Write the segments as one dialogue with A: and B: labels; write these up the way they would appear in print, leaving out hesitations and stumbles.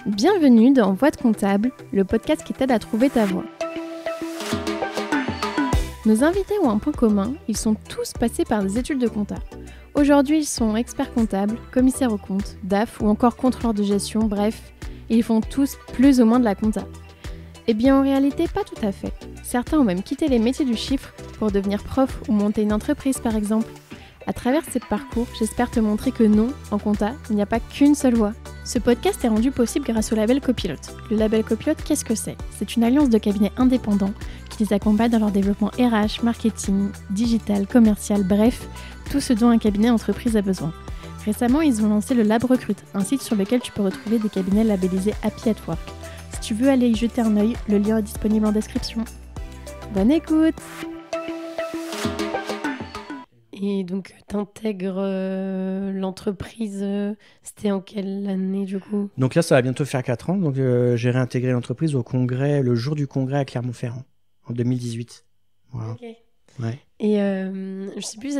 A: Bienvenue dans Voix de comptable, le podcast qui t'aide à trouver ta voie. Nos invités ont un point commun, ils sont tous passés par des études de compta. Aujourd'hui, ils sont experts comptables, commissaires aux comptes, DAF ou encore contrôleurs de gestion, bref, ils font tous plus ou moins de la compta. Eh bien en réalité, pas tout à fait. Certains ont même quitté les métiers du chiffre pour devenir prof ou monter une entreprise par exemple. À travers ces parcours, j'espère te montrer que non, en compta, il n'y a pas qu'une seule voie. Ce podcast est rendu possible grâce au label Copilote. Le label Copilote, qu'est-ce que c'est ? C'est une alliance de cabinets indépendants qui les accompagne dans leur développement RH, marketing, digital, commercial, bref, tout ce dont un cabinet entreprise a besoin. Récemment, ils ont lancé le Lab Recrute, un site sur lequel tu peux retrouver des cabinets labellisés Happy at Work. Si tu veux aller y jeter un œil, le lien est disponible en description. Bonne écoute! Et donc, t'intègres l'entreprise, c'était en quelle année du coup ?
B: Donc là, ça va bientôt faire 4 ans. Donc j'ai réintégré l'entreprise au congrès, le jour du congrès à Clermont-Ferrand, en 2018. Voilà.
A: Ok.
B: Ouais.
A: Et je sais plus,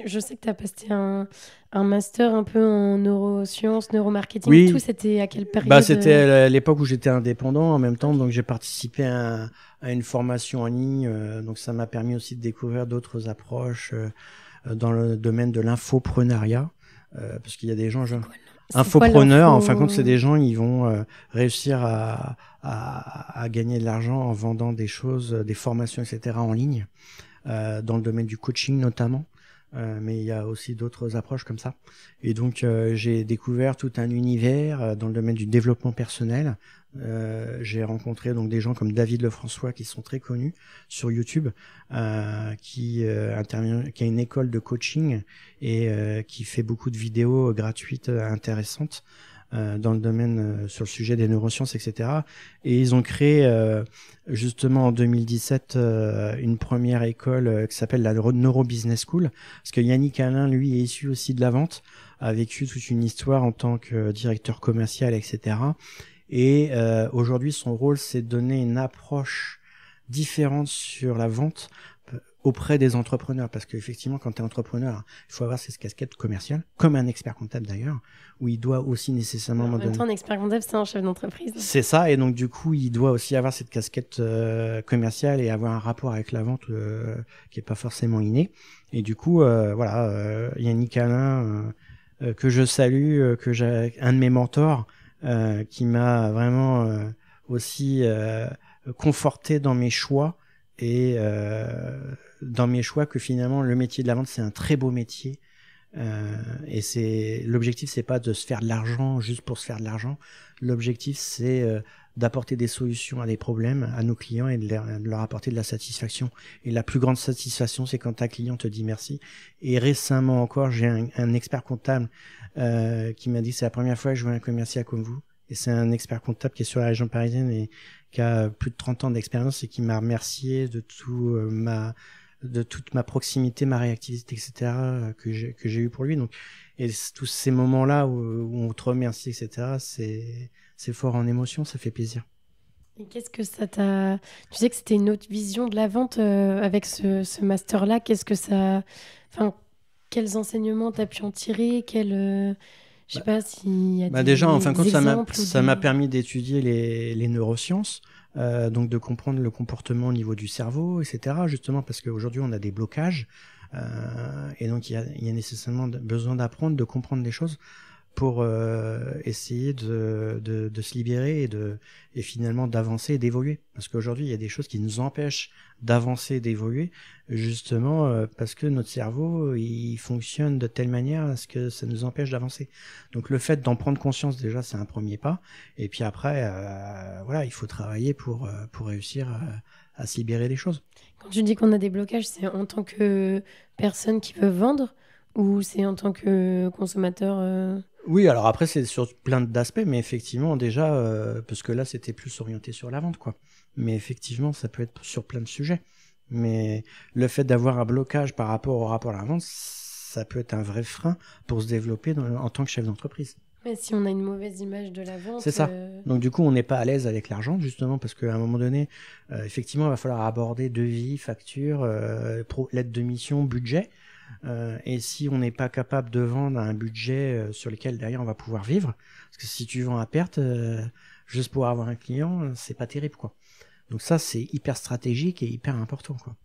A: je sais que tu as passé un master un peu en neurosciences, neuromarketing,
B: Oui.
A: tout, c'était à quelle période ?
B: C'était à l'époque où j'étais indépendant en même temps, donc j'ai participé à une formation en ligne. Donc ça m'a permis aussi de découvrir d'autres approches dans le domaine de l'infopreneuriat, parce qu'il y a des gens... Infopreneurs, en fin de compte, c'est des gens, ils vont réussir à gagner de l'argent en vendant des choses, des formations, etc. en ligne, dans le domaine du coaching notamment. Mais il y a aussi d'autres approches comme ça. Et donc, j'ai découvert tout un univers dans le domaine du développement personnel. J'ai rencontré donc des gens comme David Lefrançois qui sont très connus sur YouTube, qui a une école de coaching et qui fait beaucoup de vidéos gratuites intéressantes dans le domaine sur le sujet des neurosciences, etc. Et ils ont créé justement en 2017 une première école qui s'appelle la Neuro Business School, parce que Yannick Alain, lui, est issu aussi de la vente, a vécu toute une histoire en tant que directeur commercial, etc. Et aujourd'hui, son rôle, c'est de donner une approche différente sur la vente auprès des entrepreneurs, parce qu'effectivement, quand tu es entrepreneur, il faut avoir cette casquette commerciale, comme un expert comptable d'ailleurs, où il doit aussi nécessairement...
A: En même temps, un expert comptable, c'est un chef d'entreprise.
B: C'est ça, et donc du coup, il doit aussi avoir cette casquette commerciale et avoir un rapport avec la vente qui est pas forcément inné. Et du coup, Yannick Alain, que je salue, que j'ai un de mes mentors, qui m'a vraiment aussi conforté dans mes choix, et dans mes choix que finalement le métier de la vente, c'est un très beau métier, et l'objectif, c'est pas de se faire de l'argent juste pour se faire de l'argent. L'objectif, c'est d'apporter des solutions à des problèmes à nos clients et de leur apporter de la satisfaction. Et la plus grande satisfaction, c'est quand ta client te dit merci. Et récemment encore, j'ai un expert comptable qui m'a dit: c'est la première fois que je vois un commercial comme vous. Et c'est un expert comptable qui est sur la région parisienne et qui a plus de 30 ans d'expérience et qui m'a remercié de toute ma proximité, ma réactivité, etc. que j'ai eu pour lui. Donc, et tous ces moments-là où on te remercie, etc. C'est fort en émotion, ça fait plaisir.
A: Et qu'est-ce que ça t'a... Tu sais que c'était une autre vision de la vente avec ce master-là. Qu'est-ce que ça... Enfin, quels enseignements t'as pu en tirer ? Je sais pas s'il y a
B: déjà, en fin de compte, ça m'a
A: des...
B: permis d'étudier les neurosciences, donc de comprendre le comportement au niveau du cerveau, etc. Justement parce qu'aujourd'hui, on a des blocages, et donc il y a nécessairement besoin d'apprendre, de comprendre les choses pour essayer de se libérer et finalement d'avancer et d'évoluer. Parce qu'aujourd'hui, il y a des choses qui nous empêchent d'avancer et d'évoluer, justement parce que notre cerveau, il fonctionne de telle manière à ce que ça nous empêche d'avancer. Donc le fait d'en prendre conscience, déjà, c'est un premier pas. Et puis après, il faut travailler pour réussir à se libérer des choses.
A: Quand tu dis qu'on a des blocages, c'est en tant que personne qui veut vendre ou c'est en tant que consommateur
B: Oui, alors après, c'est sur plein d'aspects, mais effectivement, déjà, parce que là, c'était plus orienté sur la vente, quoi. Mais effectivement, ça peut être sur plein de sujets. Mais le fait d'avoir un blocage par rapport au rapport à la vente, ça peut être un vrai frein pour se développer en tant que chef d'entreprise.
A: Mais si on a une mauvaise image de la vente...
B: C'est ça. Donc du coup, on n'est pas à l'aise avec l'argent, justement, parce qu'à un moment donné, effectivement, il va falloir aborder devis, facture, lettre de mission, budget. et si on n'est pas capable de vendre à un budget sur lequel derrière on va pouvoir vivre, parce que si tu vends à perte juste pour avoir un client, c'est pas terrible, quoi. Donc ça, c'est hyper stratégique et hyper important, quoi.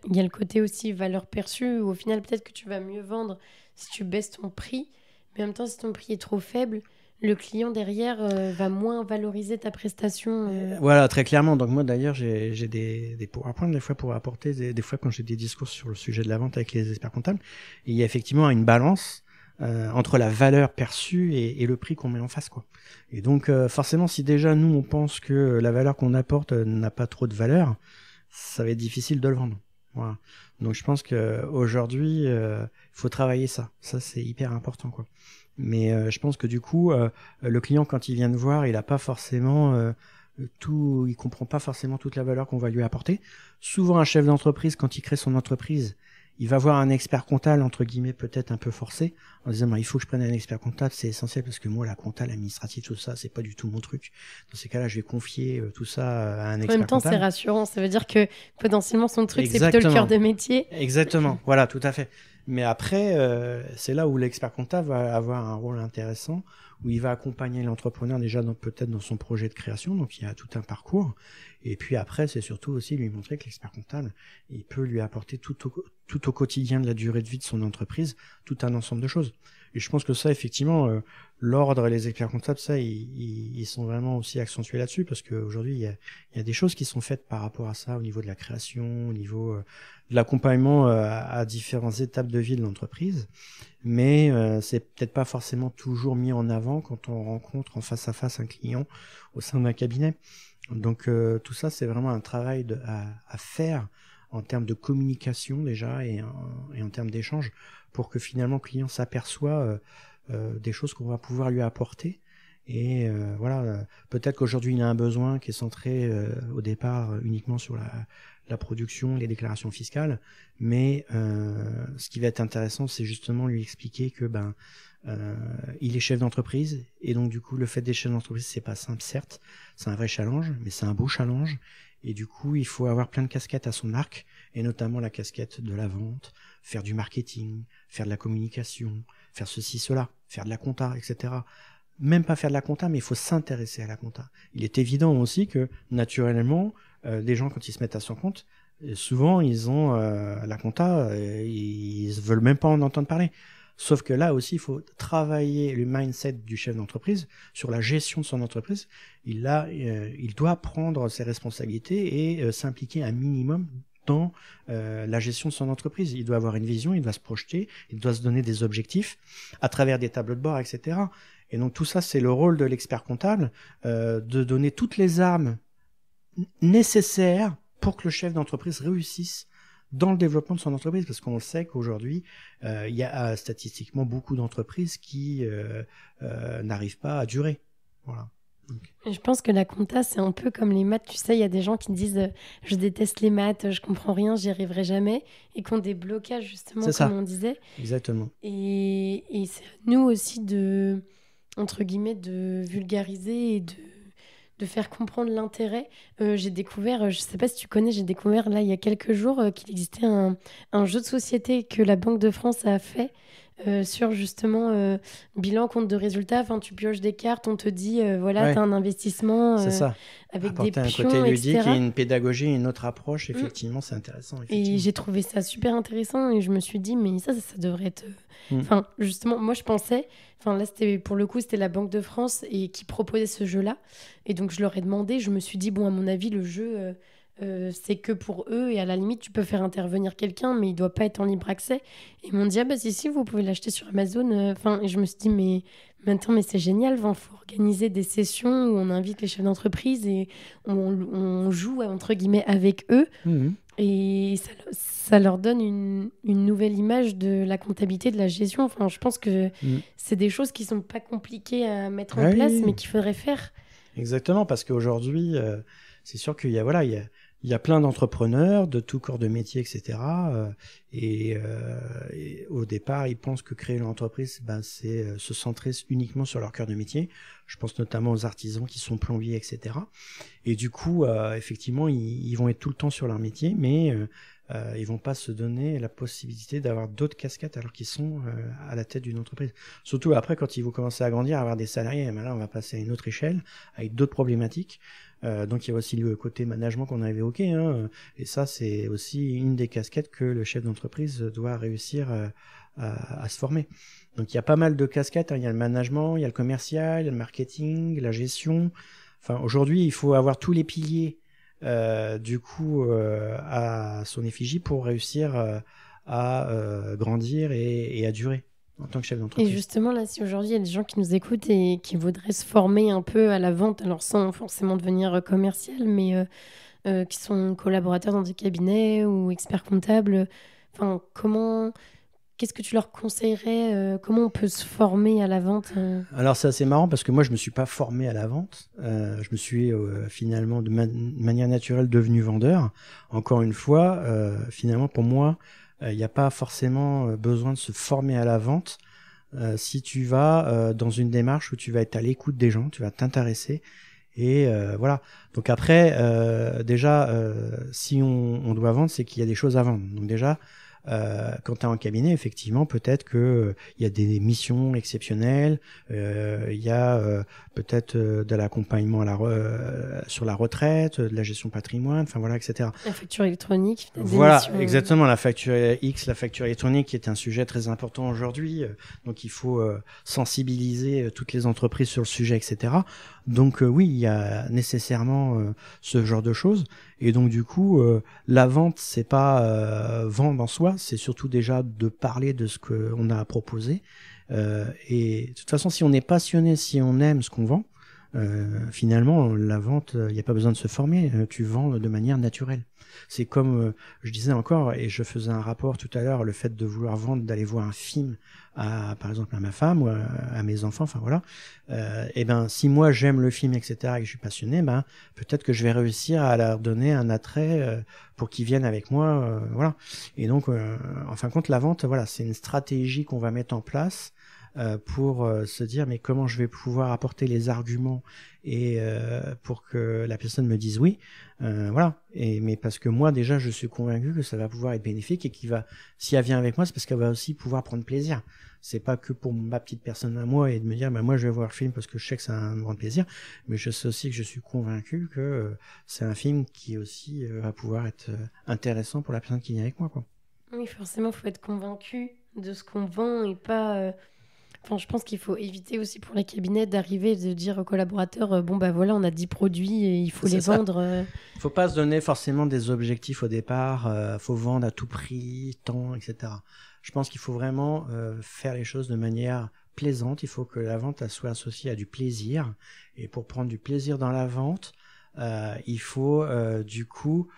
C: Il y a le côté aussi valeur perçue, où au final, peut-être que tu vas mieux vendre si tu baisses ton prix, mais en même temps, si ton prix est trop faible, le client derrière va moins valoriser ta prestation.
B: Voilà, très clairement. Donc moi, d'ailleurs, j'ai des PowerPoints des fois pour apporter, des fois quand j'ai des discours sur le sujet de la vente avec les experts comptables, et il y a effectivement une balance entre la valeur perçue et le prix qu'on met en face, quoi. Et donc forcément, si déjà nous on pense que la valeur qu'on apporte n'a pas trop de valeur, ça va être difficile de le vendre. Voilà. Donc je pense que aujourd'hui, il faut travailler ça. Ça, c'est hyper important, quoi. Mais je pense que du coup, le client, quand il vient te voir, il a pas forcément il comprend pas forcément toute la valeur qu'on va lui apporter. Souvent, un chef d'entreprise, quand il crée son entreprise, il va voir un expert comptable, entre guillemets, peut-être un peu forcé, en disant, il faut que je prenne un expert comptable, c'est essentiel parce que moi, la compta, l'administratif, tout ça, c'est pas du tout mon truc. Dans ces cas-là, je vais confier tout ça à un expert comptable.
C: En même temps, c'est rassurant. Ça veut dire que potentiellement, son truc, c'est plutôt le cœur de métier.
B: Exactement. Voilà, tout à fait. Mais après, c'est là où l'expert comptable va avoir un rôle intéressant, où il va accompagner l'entrepreneur déjà peut-être dans son projet de création, donc il y a tout un parcours. Et puis après, c'est surtout aussi lui montrer que l'expert comptable, il peut lui apporter tout au quotidien de la durée de vie de son entreprise, tout un ensemble de choses. Et je pense que ça, effectivement, l'ordre et les experts comptables, ça, ils sont vraiment aussi accentués là-dessus, parce qu'aujourd'hui, il y a des choses qui sont faites par rapport à ça, au niveau de la création, au niveau de l'accompagnement à différentes étapes de vie de l'entreprise. Mais c'est peut-être pas forcément toujours mis en avant quand on rencontre en face à face un client au sein d'un cabinet. Donc tout ça, c'est vraiment un travail à faire en termes de communication déjà et en termes d'échange, pour que finalement le client s'aperçoit des choses qu'on va pouvoir lui apporter. Et voilà, peut-être qu'aujourd'hui il a un besoin qui est centré au départ uniquement sur la production, les déclarations fiscales, mais ce qui va être intéressant, c'est justement lui expliquer que il est chef d'entreprise, et donc du coup le fait d'être chef d'entreprise, c'est pas simple, certes, c'est un vrai challenge, mais c'est un beau challenge. Et du coup, il faut avoir plein de casquettes à son arc, et notamment la casquette de la vente, faire du marketing, faire de la communication, faire ceci, cela, faire de la compta, etc. Même pas faire de la compta, mais il faut s'intéresser à la compta. Il est évident aussi que, naturellement, les gens, quand ils se mettent à son compte, souvent, ils ont la compta, ils veulent même pas en entendre parler. Sauf que là aussi, il faut travailler le mindset du chef d'entreprise sur la gestion de son entreprise. Il doit prendre ses responsabilités et s'impliquer un minimum dans la gestion de son entreprise. Il doit avoir une vision, il doit se projeter, il doit se donner des objectifs à travers des tableaux de bord, etc. Et donc tout ça, c'est le rôle de l'expert comptable, de donner toutes les armes nécessaires pour que le chef d'entreprise réussisse dans le développement de son entreprise, parce qu'on sait qu'aujourd'hui, il y a statistiquement beaucoup d'entreprises qui n'arrivent pas à durer. Voilà. Donc.
C: Je pense que la compta, c'est un peu comme les maths. Tu sais, il y a des gens qui disent je déteste les maths, je comprends rien, j'y arriverai jamais, et qui ont des blocages, justement, comme on disait.
B: Exactement.
C: Et c'est à nous aussi de, entre guillemets, de vulgariser et de faire comprendre l'intérêt. J'ai découvert, je ne sais pas si tu connais, j'ai découvert là il y a quelques jours qu'il existait un jeu de société que la Banque de France a fait sur justement bilan, compte de résultats. Enfin, tu pioches des cartes, on te dit voilà, tu as un investissement avec des pions,
B: un côté ludique
C: etc.
B: et une pédagogie, une autre approche. Effectivement, c'est intéressant.
C: Et j'ai trouvé ça super intéressant et je me suis dit, mais ça devrait être... Enfin, justement, moi, je pensais... Enfin, là, pour le coup, c'était la Banque de France et qui proposait ce jeu-là. Et donc, je leur ai demandé, je me suis dit, bon, à mon avis, le jeu... c'est que pour eux, et à la limite tu peux faire intervenir quelqu'un, mais il doit pas être en libre accès. Et ils m'ont dit si vous pouvez l'acheter sur Amazon. Et je me suis dit mais maintenant c'est génial, faut organiser des sessions où on invite les chefs d'entreprise et on joue entre guillemets avec eux. Et ça leur donne une nouvelle image de la comptabilité, de la gestion. Enfin, je pense que c'est des choses qui sont pas compliquées à mettre en place, mais qu'il faudrait faire.
B: Exactement, parce qu'aujourd'hui c'est sûr qu'il y a plein d'entrepreneurs de tout corps de métier, etc. Et au départ, ils pensent que créer une entreprise, c'est se centrer uniquement sur leur cœur de métier. Je pense notamment aux artisans qui sont plombiers, etc. Et du coup, effectivement, ils vont être tout le temps sur leur métier, mais ils vont pas se donner la possibilité d'avoir d'autres casquettes alors qu'ils sont à la tête d'une entreprise. Surtout après, quand ils vont commencer à grandir, à avoir des salariés, là on va passer à une autre échelle, avec d'autres problématiques. Donc il y a aussi le côté management qu'on a évoqué, et ça c'est aussi une des casquettes que le chef d'entreprise doit réussir à se former. Donc il y a pas mal de casquettes, il y a le management, il y a le commercial, il y a le marketing, la gestion. Enfin aujourd'hui il faut avoir tous les piliers à son effigie pour réussir à grandir et à durer en tant que chef d'entreprise.
C: Et justement, là, si aujourd'hui il y a des gens qui nous écoutent et qui voudraient se former un peu à la vente, alors sans forcément devenir commercial, mais qui sont collaborateurs dans des cabinets ou experts comptables, enfin, qu'est-ce que tu leur conseillerais? Comment on peut se former à la vente?
B: Alors c'est assez marrant parce que moi je me suis pas formé à la vente. Je me suis finalement de manière naturelle devenu vendeur. Encore une fois, finalement pour moi, il n'y a pas forcément besoin de se former à la vente. Si tu vas dans une démarche où tu vas être à l'écoute des gens, tu vas t'intéresser. Et voilà. Donc après, si on doit vendre, c'est qu'il y a des choses à vendre. Donc déjà, quand tu es en cabinet, effectivement, peut-être que il y a des missions exceptionnelles, il y a peut-être de l'accompagnement sur la retraite, de la gestion patrimoine, enfin voilà, etc.
C: La facture électronique.
B: Voilà, exactement, la facture la facture électronique qui est un sujet très important aujourd'hui. Donc il faut sensibiliser toutes les entreprises sur le sujet, etc. Donc oui, il y a nécessairement ce genre de choses. Et donc du coup, la vente, c'est pas vendre en soi, c'est surtout déjà de parler de ce qu'on a à proposer. Et de toute façon, si on est passionné, si on aime ce qu'on vend, finalement, la vente, il n'y a pas besoin de se former, tu vends de manière naturelle. C'est comme, je disais encore, et je faisais un rapport tout à l'heure, le fait de vouloir vendre, d'aller voir un film, par exemple à ma femme ou à mes enfants, enfin voilà. Et ben, si moi j'aime le film, etc., et que je suis passionné, ben peut-être que je vais réussir à leur donner un attrait pour qu'ils viennent avec moi, voilà. Et donc, en fin de compte, la vente, voilà, c'est une stratégie qu'on va mettre en place. Pour se dire mais comment je vais pouvoir apporter les arguments et pour que la personne me dise oui, voilà. Mais parce que moi déjà je suis convaincu que ça va pouvoir être bénéfique et si elle vient avec moi, c'est parce qu'elle va aussi pouvoir prendre plaisir. C'est pas que pour ma petite personne à moi et de me dire bah moi je vais voir le film parce que je sais que c'est un grand plaisir, mais je sais aussi que je suis convaincu que c'est un film qui aussi va pouvoir être intéressant pour la personne qui vient avec moi, quoi.
C: Oui, forcément, faut être convaincu de ce qu'on vend et pas. Enfin, je pense qu'il faut éviter aussi pour les cabinets d'arriver et de dire aux collaborateurs bon, bah voilà, on a 10 produits et il faut les vendre.
B: Il faut pas se donner forcément des objectifs au départ. Faut vendre à tout prix, temps, etc. Je pense qu'il faut vraiment faire les choses de manière plaisante. Il faut que la vente soit associée à du plaisir. Et pour prendre du plaisir dans la vente, il faut du coup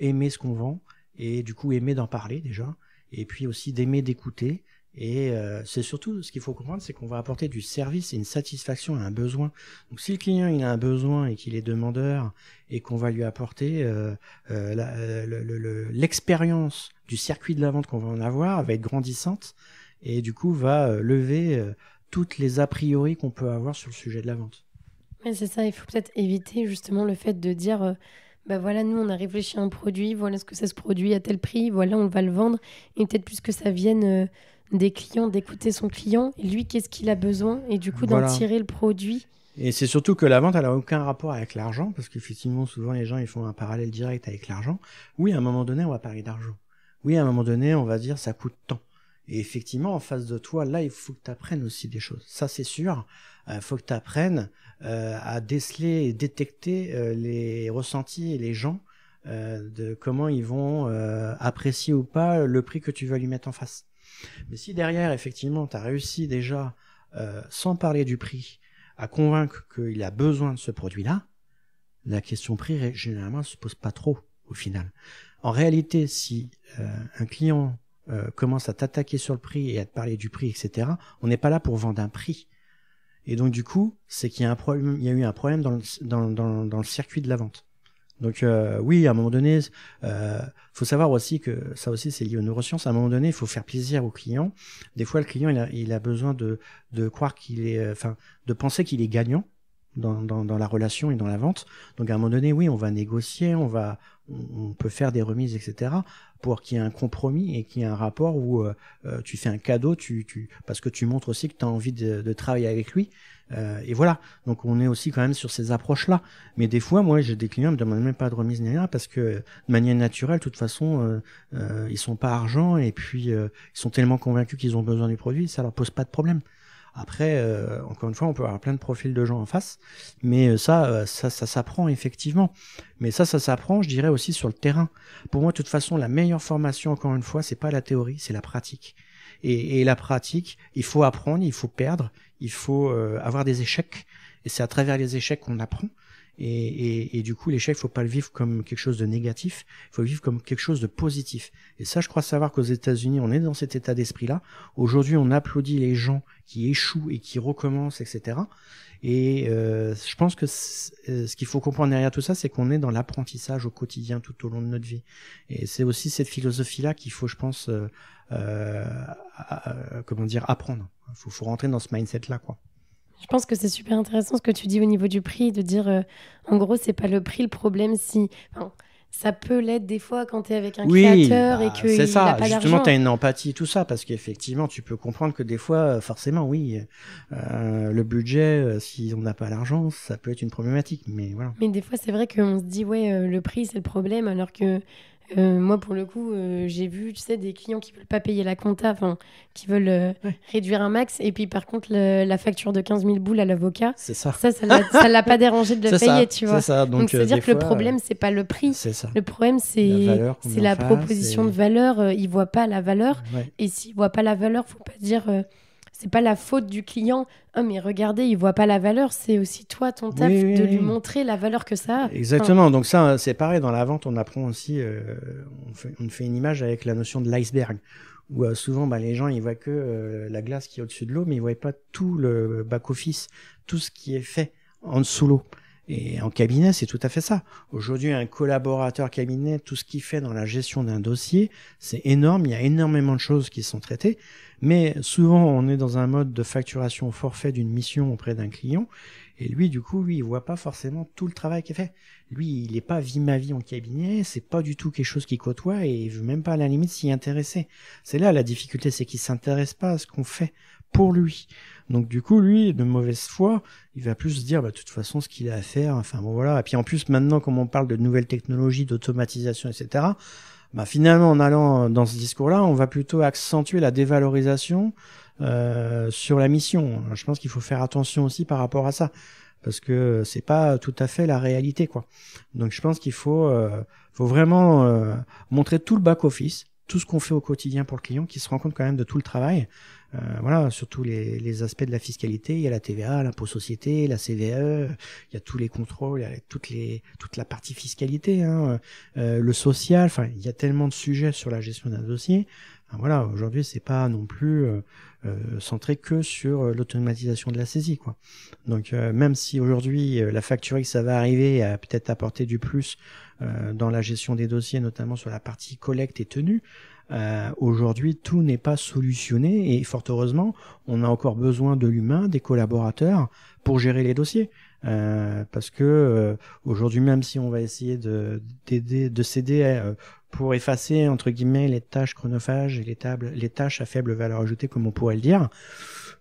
B: aimer ce qu'on vend et du coup aimer d'en parler déjà. Et puis aussi d'aimer d'écouter. Et c'est surtout ce qu'il faut comprendre, c'est qu'on va apporter du service et une satisfaction à un besoin. Donc si le client il a un besoin et qu'il est demandeur et qu'on va lui apporter l'expérience du circuit de la vente qu'on va en avoir va être grandissante et du coup va lever toutes les a priori qu'on peut avoir sur le sujet de la vente.
C: Mais c'est ça, il faut peut-être éviter justement le fait de dire bah voilà, nous on a réfléchi à un produit, voilà ce que ça se produit à tel prix, voilà on va le vendre, et peut-être plus que ça vienne des clients, d'écouter son client, et lui qu'est-ce qu'il a besoin, et du coup d'en tirer le produit.
B: Et c'est surtout que la vente, elle n'a aucun rapport avec l'argent, parce qu'effectivement, souvent les gens ils font un parallèle direct avec l'argent. Oui, à un moment donné, on va parler d'argent. Oui, à un moment donné, on va dire ça coûte tant. Et effectivement, en face de toi, là, il faut que tu apprennes aussi des choses. Ça, c'est sûr. Il faut que tu apprennes à déceler et détecter les ressentis et les gens de comment ils vont apprécier ou pas le prix que tu vas lui mettre en face. Mais si derrière, effectivement, tu as réussi déjà, sans parler du prix, à convaincre qu'il a besoin de ce produit-là, la question prix, généralement, ne se pose pas trop, au final. En réalité, si un client commence à t'attaquer sur le prix et à te parler du prix, etc., on n'est pas là pour vendre un prix. Et donc, du coup, c'est qu'il y a un problème, il y a eu un problème dans le circuit de la vente. Donc oui, à un moment donné, faut savoir aussi que ça aussi c'est lié aux neurosciences. À un moment donné, il faut faire plaisir au client. Des fois, le client il a besoin de croire qu'il est, de penser qu'il est gagnant. dans la relation et dans la vente. Donc à un moment donné, oui, on va négocier, on peut faire des remises, etc. pour qu'il y ait un compromis et qu'il y ait un rapport où tu fais un cadeau, parce que tu montres aussi que tu as envie de travailler avec lui. Et voilà, donc on est aussi quand même sur ces approches-là. Mais des fois, moi, j'ai des clients qui me demandent même pas de remise ni rien parce que de manière naturelle, de toute façon, ils sont pas argent et puis ils sont tellement convaincus qu'ils ont besoin du produit, ça leur pose pas de problème. Après, encore une fois, on peut avoir plein de profils de gens en face, mais ça s'apprend effectivement. Mais ça s'apprend, je dirais aussi sur le terrain. Pour moi, de toute façon, la meilleure formation, encore une fois, c'est pas la théorie, c'est la pratique. Et la pratique, il faut apprendre, il faut perdre, il faut avoir des échecs. Et c'est à travers les échecs qu'on apprend. Et du coup, l'échec, il faut pas le vivre comme quelque chose de négatif, il faut le vivre comme quelque chose de positif. Et ça, je crois savoir qu'aux États-Unis, on est dans cet état d'esprit-là. Aujourd'hui, on applaudit les gens qui échouent et qui recommencent, etc. Et je pense que ce qu'il faut comprendre derrière tout ça, c'est qu'on est dans l'apprentissage au quotidien tout au long de notre vie. Et c'est aussi cette philosophie-là qu'il faut, je pense, apprendre. Il faut rentrer dans ce mindset-là, quoi.
C: Je pense que c'est super intéressant ce que tu dis au niveau du prix, de dire, en gros, c'est pas le prix le problème si... Enfin, ça peut l'être des fois quand tu es avec un créateur et qu'il n'a pas d'argent.
B: Justement, tu as une empathie, tout ça, parce qu'effectivement, tu peux comprendre que des fois, forcément, oui, le budget, si on n'a pas l'argent, ça peut être une problématique, mais voilà.
C: Mais des fois, c'est vrai qu'on se dit, ouais, le prix, c'est le problème, alors que moi, pour le coup, j'ai vu, tu sais, des clients qui veulent pas payer la compta, enfin, qui veulent réduire un max, et puis par contre, la facture de 15 000 boules à l'avocat,
B: c'est ça.
C: Ça l'a pas dérangé de le payer, tu vois.
B: C'est ça.
C: Donc c'est-à-dire que le problème, c'est pas le prix.
B: C'est ça.
C: Le problème, c'est la proposition de valeur. Il voit pas la valeur.
B: Ouais.
C: Et s'il voit pas la valeur, faut pas dire... c'est pas la faute du client. Oh, mais regardez, il voit pas la valeur. C'est aussi toi, ton taf, de lui montrer la valeur que ça a.
B: Exactement. Enfin... Donc ça, c'est pareil. Dans la vente, on apprend aussi... on fait une image avec la notion de l'iceberg. Où souvent, les gens, ils voient que la glace qui est au-dessus de l'eau, mais ils voient pas tout le back-office, tout ce qui est fait en dessous l'eau. Et en cabinet, c'est tout à fait ça. Aujourd'hui, un collaborateur cabinet, tout ce qu'il fait dans la gestion d'un dossier, c'est énorme. Il y a énormément de choses qui sont traitées. Mais souvent, on est dans un mode de facturation au forfait d'une mission auprès d'un client. Et lui, du coup, il voit pas forcément tout le travail qui est fait. Lui, il est pas vie ma vie en cabinet. C'est pas du tout quelque chose qu'il côtoie et il veut même pas à la limite s'y intéresser. C'est là la difficulté, c'est qu'il s'intéresse pas à ce qu'on fait pour lui. Donc du coup, lui, de mauvaise foi, il va plus se dire, de toute façon, ce qu'il a à faire, enfin bon voilà. Et puis en plus, maintenant, comme on parle de nouvelles technologies, d'automatisation, etc., finalement, en allant dans ce discours-là, on va plutôt accentuer la dévalorisation sur la mission. Je pense qu'il faut faire attention aussi par rapport à ça, parce que c'est pas tout à fait la réalité, quoi. Donc je pense qu'il faut vraiment montrer tout le back-office, tout ce qu'on fait au quotidien pour le client, qui se rend compte quand même de tout le travail. Voilà, surtout les aspects de la fiscalité. Il y a la TVA, l'impôt société, la CVE, il y a tous les contrôles, il y a toute la partie fiscalité, le social. Enfin, il y a tellement de sujets sur la gestion d'un dossier. Enfin, voilà, aujourd'hui, c'est pas non plus centré que sur l'automatisation de la saisie, quoi. Donc, même si aujourd'hui la facturerie, ça va arriver à peut-être apporter du plus dans la gestion des dossiers, notamment sur la partie collecte et tenue. Aujourd'hui, tout n'est pas solutionné et fort heureusement, on a encore besoin de l'humain, des collaborateurs pour gérer les dossiers. Parce que aujourd'hui, même si on va essayer de s'aider pour effacer entre guillemets les tâches chronophages et les tâches à faible valeur ajoutée, comme on pourrait le dire,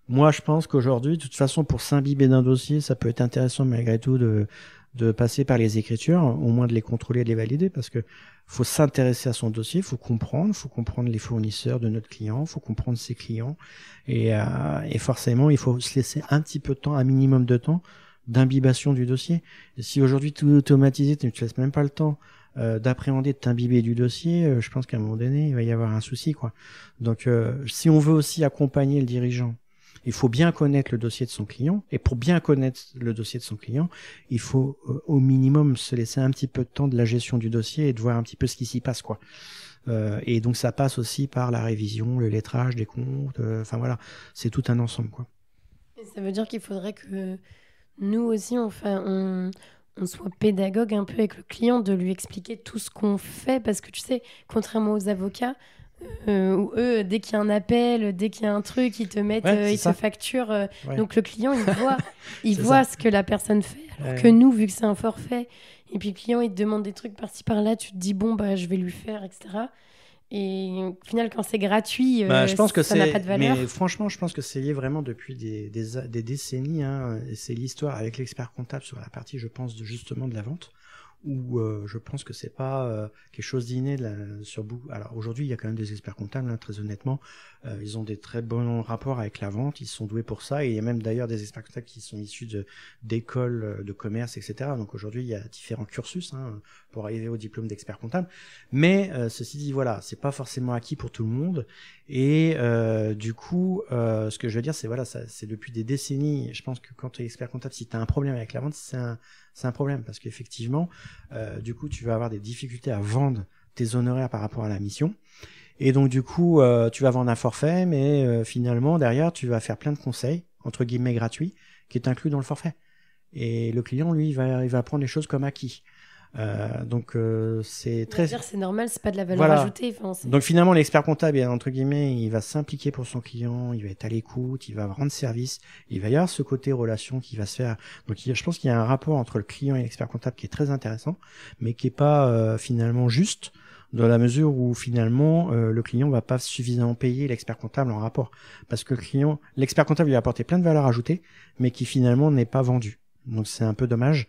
B: moi je pense qu'aujourd'hui, de toute façon, pour s'imbiber d'un dossier, ça peut être intéressant malgré tout de passer par les écritures, au moins de les contrôler et de les valider, parce que faut s'intéresser à son dossier, faut comprendre les fournisseurs de notre client, faut comprendre ses clients, et forcément il faut se laisser un petit peu de temps, un minimum de temps d'imbibation du dossier. Et si aujourd'hui tout est automatisé, tu ne te laisses même pas le temps d'appréhender, de t'imbiber du dossier, je pense qu'à un moment donné il va y avoir un souci, quoi. Donc si on veut aussi accompagner le dirigeant, il faut bien connaître le dossier de son client. Et pour bien connaître le dossier de son client, il faut au minimum se laisser un petit peu de temps de la gestion du dossier et de voir un petit peu ce qui s'y passe, quoi. Et donc ça passe aussi par la révision, le lettrage des comptes. Enfin voilà, c'est tout un ensemble, quoi.
C: Et ça veut dire qu'il faudrait que nous aussi on soit pédagogue un peu avec le client, de lui expliquer tout ce qu'on fait, parce que tu sais, contrairement aux avocats, où eux, dès qu'il y a un appel, dès qu'il y a un truc, ils te mettent, ils te facturent. Donc le client, il voit ce que la personne fait. Alors que nous, vu que c'est un forfait, et puis le client, il te demande des trucs par-ci par-là, tu te dis, bon, bah, je vais lui faire, etc. Et au final, quand c'est gratuit,
B: je pense que
C: ça n'a pas de valeur.
B: Mais franchement, je pense que c'est lié vraiment depuis des décennies. Hein, et c'est l'histoire avec l'expert comptable sur la partie, je pense, justement de la vente, où je pense que c'est pas quelque chose d'inné sur bout. Alors aujourd'hui, il y a quand même des experts comptables, hein, très honnêtement. Ils ont des très bons rapports avec la vente, ils sont doués pour ça. Et il y a même d'ailleurs des experts comptables qui sont issus d'écoles de commerce, etc. Donc aujourd'hui, il y a différents cursus pour arriver au diplôme d'expert comptable. Mais ceci dit, voilà, c'est pas forcément acquis pour tout le monde. Et du coup, ce que je veux dire, c'est c'est depuis des décennies. Je pense que quand tu es expert comptable, si tu as un problème avec la vente, c'est un problème parce qu'effectivement, du coup, tu vas avoir des difficultés à vendre tes honoraires par rapport à la mission. Et donc, du coup, tu vas vendre un forfait, mais finalement, derrière, tu vas faire plein de conseils, entre guillemets gratuits, qui est inclus dans le forfait. Et le client, lui, il va prendre les choses comme acquis. Donc c'est très.
C: C'est normal, c'est pas de la valeur ajoutée.
B: Donc finalement, l'expert comptable, entre guillemets, il va s'impliquer pour son client, il va être à l'écoute, il va rendre service, il va y avoir ce côté relation qui va se faire. Donc je pense qu'il y a un rapport entre le client et l'expert comptable qui est très intéressant, mais qui est pas finalement juste, dans la mesure où finalement le client va pas suffisamment payer l'expert comptable en rapport, parce que l'expert comptable lui a apporté plein de valeur ajoutée, mais qui finalement n'est pas vendu. Donc c'est un peu dommage.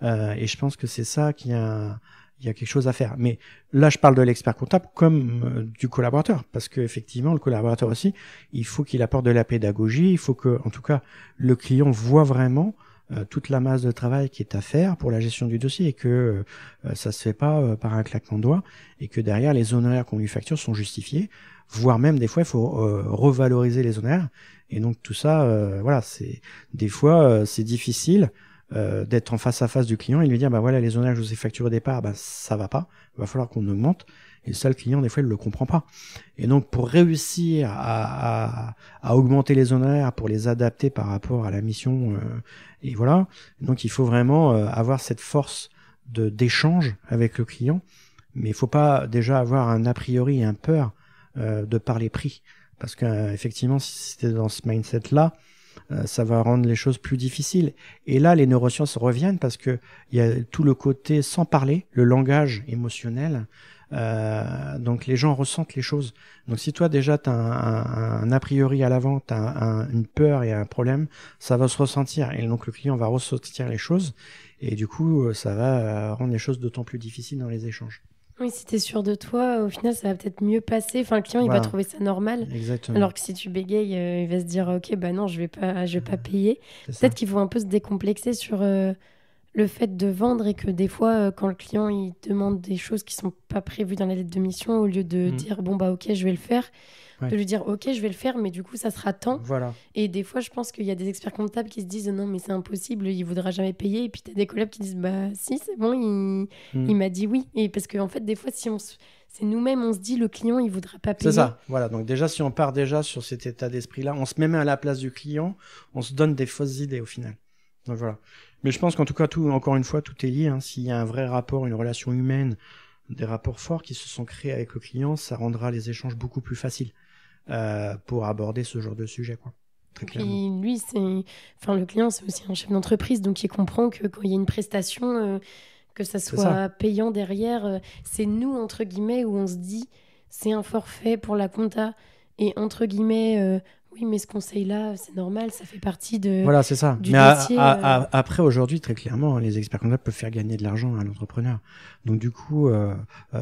B: Et je pense que c'est ça qu'il y a quelque chose à faire. Mais là, je parle de l'expert comptable comme du collaborateur, parce que effectivement, le collaborateur aussi, il faut qu'il apporte de la pédagogie. Il faut que, en tout cas, le client voit vraiment toute la masse de travail qui est à faire pour la gestion du dossier et que ça se fait pas par un claquement de doigts et que derrière les honoraires qu'on lui facture sont justifiés, voire même des fois il faut revaloriser les honoraires. Et donc tout ça, c'est des fois c'est difficile. D'être en face à face du client et lui dire les honoraires que je vous ai facturés au départ, ça va pas, il va falloir qu'on augmente. Et ça, le client des fois il le comprend pas. Et donc pour réussir à augmenter les honoraires, pour les adapter par rapport à la mission, et voilà, donc il faut vraiment avoir cette force d'échange avec le client, mais il faut pas déjà avoir un a priori et un peur de parler prix, parce que effectivement si c'était dans ce mindset là, ça va rendre les choses plus difficiles. Et là, les neurosciences reviennent parce que il y a tout le côté sans parler, le langage émotionnel. Donc les gens ressentent les choses. Donc si toi déjà t'as un a priori à la vente, t'as une peur et un problème, ça va se ressentir. Et donc le client va ressentir les choses. Et du coup, ça va rendre les choses d'autant plus difficiles dans les échanges.
C: Oui, si t'es sûr de toi, au final, ça va peut-être mieux passer. Enfin, le client, il va trouver ça normal.
B: Exactement.
C: Alors que si tu bégayes, il va se dire, ok, non, je vais pas payer. Peut-être qu'il faut un peu se décomplexer sur le fait de vendre et que des fois, quand le client, il demande des choses qui sont pas prévues dans la lettre de mission, au lieu de dire, ok, je vais le faire, de lui dire, ok, je vais le faire, mais du coup, ça sera tant.
B: Voilà.
C: Et des fois, je pense qu'il y a des experts comptables qui se disent, non, mais c'est impossible, il voudra jamais payer. Et puis, t'as des collègues qui disent, si, c'est bon, il m'a dit oui. Et parce qu'en fait, des fois, c'est nous-mêmes, on se dit, le client, il voudra pas payer.
B: C'est ça, voilà. Donc déjà, si on part déjà sur cet état d'esprit-là, on se met à la place du client, on se donne des fausses idées au final. Donc voilà. Mais je pense qu'en tout cas, encore une fois, tout est lié. S'il y a un vrai rapport, une relation humaine, des rapports forts qui se sont créés avec le client, ça rendra les échanges beaucoup plus faciles pour aborder ce genre de sujet, quoi. Très clairement.
C: Et lui, le client, c'est aussi un chef d'entreprise, donc il comprend que quand il y a une prestation, que ça soit payant derrière, c'est nous, entre guillemets, où on se dit, c'est un forfait pour la compta, et entre guillemets, oui, mais ce conseil-là, c'est normal, ça fait partie du dossier.
B: Après, aujourd'hui, très clairement, les experts comptables peuvent faire gagner de l'argent à l'entrepreneur. Donc du coup,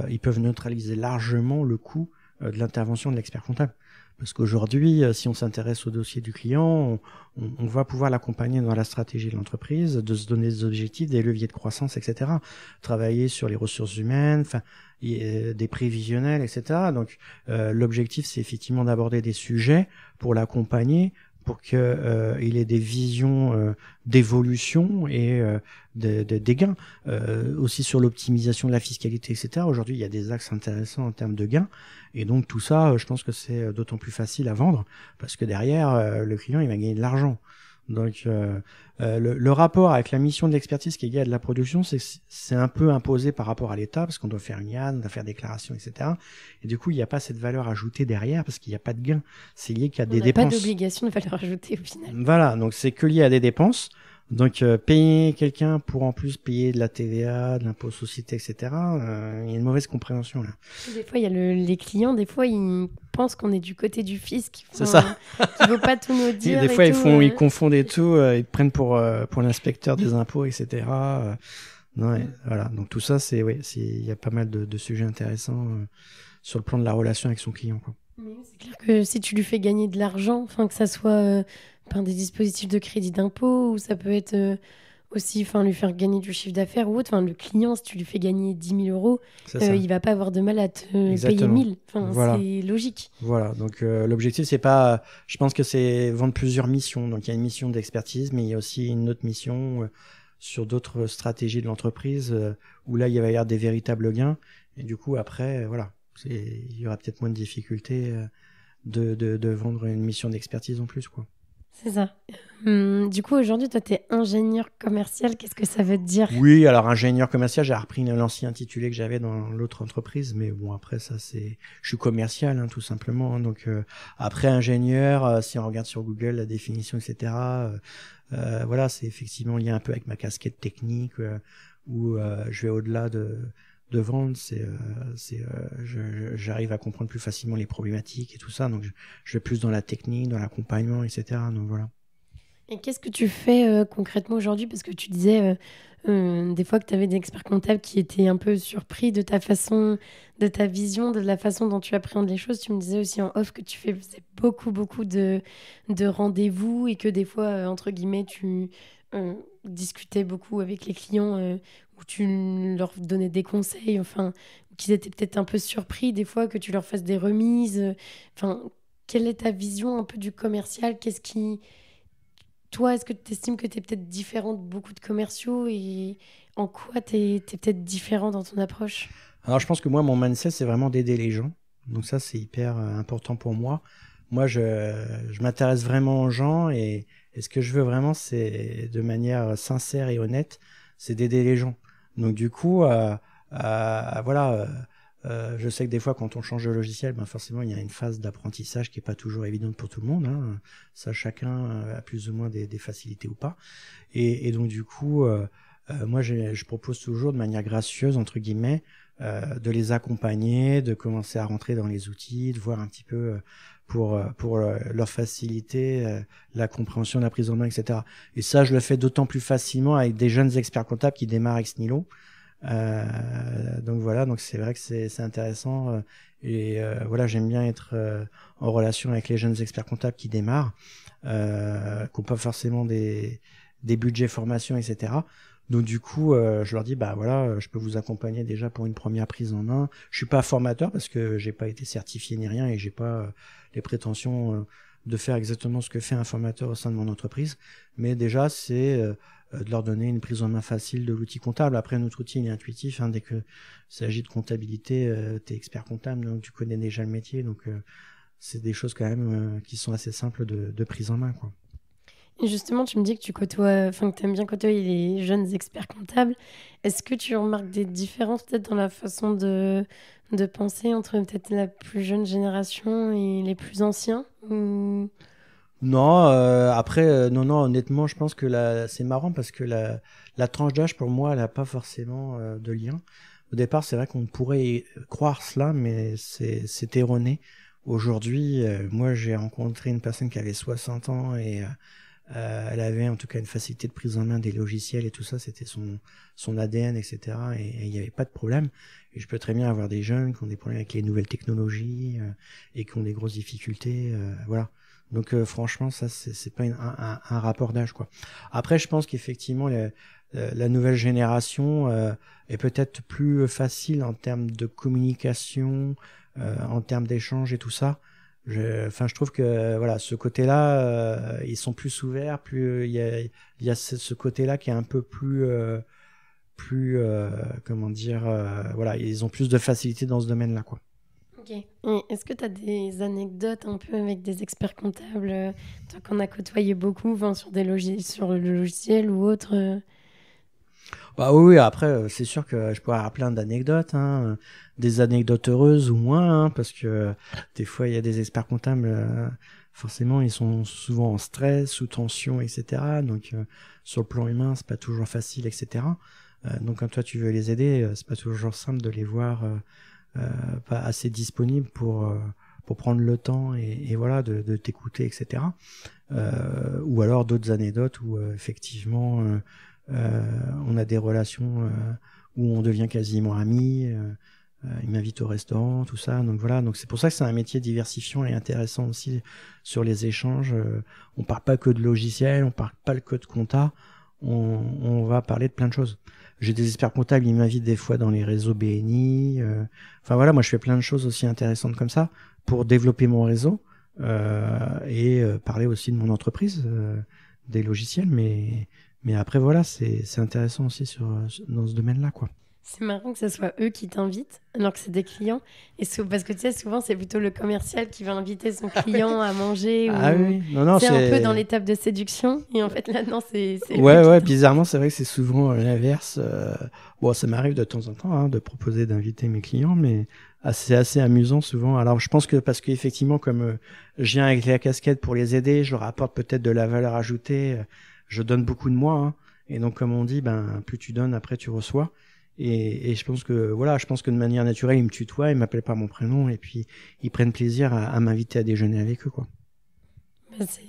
B: ils peuvent neutraliser largement le coût de l'intervention de l'expert comptable. Parce qu'aujourd'hui, si on s'intéresse au dossier du client, on va pouvoir l'accompagner dans la stratégie de l'entreprise, de se donner des objectifs, des leviers de croissance, etc. Travailler sur les ressources humaines, des prévisionnels, etc. Donc, l'objectif, c'est effectivement d'aborder des sujets pour l'accompagner, pour qu'il ait des visions d'évolution et des gains. Aussi sur l'optimisation de la fiscalité, etc. Aujourd'hui, il y a des axes intéressants en termes de gains. Et donc tout ça, je pense que c'est d'autant plus facile à vendre parce que derrière, le client, il va gagner de l'argent. Donc le rapport avec la mission d'expertise qui est liée à de la production, c'est un peu imposé par rapport à l'État, parce qu'on doit faire une IAN, on doit faire déclaration, etc. Et du coup, il n'y a pas cette valeur ajoutée derrière, parce qu'il n'y a pas de gain. C'est lié qu'à des dépenses.
C: On n'a pas d'obligation de valeur ajoutée au final.
B: Voilà, donc c'est que lié à des dépenses. Donc payer quelqu'un pour en plus payer de la TVA, de l'impôt société, etc. Il y a une mauvaise compréhension là.
C: Des fois, il y a les clients, des fois ils pensent qu'on est du côté du fisc.
B: C'est ça.
C: Qui veut pas tout nous dire.
B: Et des fois ils confondent et tout, ils prennent pour l'inspecteur des impôts, etc. Ouais, voilà. Donc tout ça, il y a pas mal de sujets intéressants sur le plan de la relation avec son client, quoi.
C: Mais c'est clair que si tu lui fais gagner de l'argent, que ça soit par des dispositifs de crédit d'impôt, ou ça peut être aussi lui faire gagner du chiffre d'affaires ou autre, le client, si tu lui fais gagner 10 000 euros, il va pas avoir de mal à te payer 1 000.
B: Voilà.
C: C'est logique.
B: Voilà, donc l'objectif, c'est pas... Je pense que c'est vendre plusieurs missions. Donc il y a une mission d'expertise, mais il y a aussi une autre mission sur d'autres stratégies de l'entreprise, où là, il va y avoir des véritables gains. Et du coup, après, voilà. Il y aura peut-être moins de difficultés de vendre une mission d'expertise en plus, quoi.
C: C'est ça. Du coup, aujourd'hui, toi, tu es ingénieur commercial. Qu'est-ce que ça veut dire ?
B: Oui, alors ingénieur commercial, j'ai repris l'ancien intitulé que j'avais dans l'autre entreprise, mais bon, après ça, je suis commercial, tout simplement. Donc après ingénieur, si on regarde sur Google la définition, etc. Voilà, c'est effectivement lié un peu avec ma casquette technique, où je vais au-delà de vendre, j'arrive à comprendre plus facilement les problématiques et tout ça, donc je vais plus dans la technique, dans l'accompagnement, etc. Donc voilà.
C: Et qu'est-ce que tu fais concrètement aujourd'hui ? Parce que tu disais des fois que tu avais des experts comptables qui étaient un peu surpris de ta façon, de ta vision, de la façon dont tu appréhendes les choses. Tu me disais aussi en off que tu faisais beaucoup de rendez-vous et que des fois, entre guillemets, tu discutais beaucoup avec les clients où tu leur donnais des conseils, qu'ils étaient peut-être un peu surpris des fois que tu leur fasses des remises. Quelle est ta vision un peu du commercial ? Toi, est-ce que tu estimes que tu es peut-être différent de beaucoup de commerciaux et en quoi tu es peut-être différent dans ton approche ?
B: Alors, je pense que moi, mon mindset, c'est vraiment d'aider les gens. Donc ça, c'est hyper important pour moi. Moi, je m'intéresse vraiment aux gens et ce que je veux vraiment, c'est de manière sincère et honnête, c'est d'aider les gens. Donc du coup, voilà... je sais que des fois, quand on change de logiciel, forcément, il y a une phase d'apprentissage qui est pas toujours évidente pour tout le monde. Ça, chacun a plus ou moins des facilités ou pas. Et donc, du coup, moi, je propose toujours de manière gracieuse, entre guillemets, de les accompagner, de commencer à rentrer dans les outils, de voir un petit peu pour leur faciliter la compréhension, la prise en main, etc. Et ça, je le fais d'autant plus facilement avec des jeunes experts comptables qui démarrent ex nihilo. Donc voilà, donc c'est vrai que c'est intéressant voilà, j'aime bien être en relation avec les jeunes experts comptables qui démarrent, qui n'ont pas forcément des budgets formation, etc. Donc du coup, je leur dis voilà, je peux vous accompagner déjà pour une première prise en main. Je suis pas formateur parce que j'ai pas été certifié ni rien et j'ai pas les prétentions de faire exactement ce que fait un formateur au sein de mon entreprise, mais déjà c'est de leur donner une prise en main facile de l'outil comptable. Après, notre outil il est intuitif, dès que s'agit de comptabilité, tu es expert comptable, donc tu connais déjà le métier, donc c'est des choses quand même qui sont assez simples de prise en main, quoi.
C: Et justement, tu me dis que que tu aimes bien côtoyer les jeunes experts comptables. Est-ce que tu remarques des différences peut-être dans la façon de penser entre peut-être la plus jeune génération et les plus anciens ou...
B: Non, après, non, honnêtement, je pense que c'est marrant parce que la tranche d'âge, pour moi, elle n'a pas forcément de lien. Au départ, c'est vrai qu'on pourrait croire cela, mais c'est erroné. Aujourd'hui, moi, j'ai rencontré une personne qui avait 60 ans et elle avait en tout cas une facilité de prise en main des logiciels et tout ça, c'était son ADN, etc. Et il n'y avait pas de problème. Et je peux très bien avoir des jeunes qui ont des problèmes avec les nouvelles technologies et qui ont des grosses difficultés, voilà. Donc franchement, ça c'est pas un rapport d'âge, quoi. Après, je pense qu'effectivement la nouvelle génération est peut-être plus facile en termes de communication, en termes d'échange et tout ça. Je trouve que voilà, ce côté-là, ils sont plus ouverts, plus il y a ce côté-là qui est un peu plus comment dire, voilà, ils ont plus de facilité dans ce domaine-là, quoi.
C: Ok. Et est-ce que tu as des anecdotes un peu avec des experts comptables, toi qu'on a côtoyé beaucoup, sur sur le logiciel ou autre
B: Bah oui, après, c'est sûr que je pourrais avoir plein d'anecdotes, hein, des anecdotes heureuses ou moins, hein, parce que des fois, il y a des experts comptables, forcément, ils sont souvent en stress, sous tension, etc. Donc, sur le plan humain, c'est pas toujours facile, etc. Donc, quand toi, tu veux les aider, c'est pas toujours simple de les voir pas assez disponibles pour prendre le temps et voilà, de t'écouter, etc. Ou alors d'autres anecdotes où, effectivement... on a des relations où on devient quasiment amis. Il m'invite au restaurant, tout ça. Donc voilà. Donc c'est pour ça que c'est un métier diversifiant et intéressant aussi sur les échanges. On parle pas que de logiciels, on parle pas que de compta. On va parler de plein de choses. J'ai des experts comptables, ils m'invitent des fois dans les réseaux BNI. Enfin voilà, moi je fais plein de choses aussi intéressantes comme ça pour développer mon réseau et parler aussi de mon entreprise, des logiciels, mais après, voilà, c'est intéressant aussi dans ce domaine-là, quoi.
C: C'est marrant que ce soit eux qui t'invitent, alors que c'est des clients. Parce que tu sais, souvent, c'est plutôt le commercial qui va inviter son client à manger.
B: Ah
C: ou...
B: oui, non,
C: c'est un peu dans l'étape de séduction. Et en fait, là, non, c'est
B: Ouais, bizarrement, c'est vrai que c'est souvent l'inverse. Bon, ça m'arrive de temps en temps hein, de proposer d'inviter mes clients, mais c'est assez amusant souvent. Alors, je pense que parce qu'effectivement, comme je viens avec la casquette pour les aider, je leur apporte peut-être de la valeur ajoutée. Je donne beaucoup de moi, hein, et donc comme on dit, ben plus tu donnes, après tu reçois. Et je pense que voilà, je pense que de manière naturelle, ils me tutoient, ils m'appellent par mon prénom, et puis ils prennent plaisir à m'inviter à déjeuner avec eux, quoi.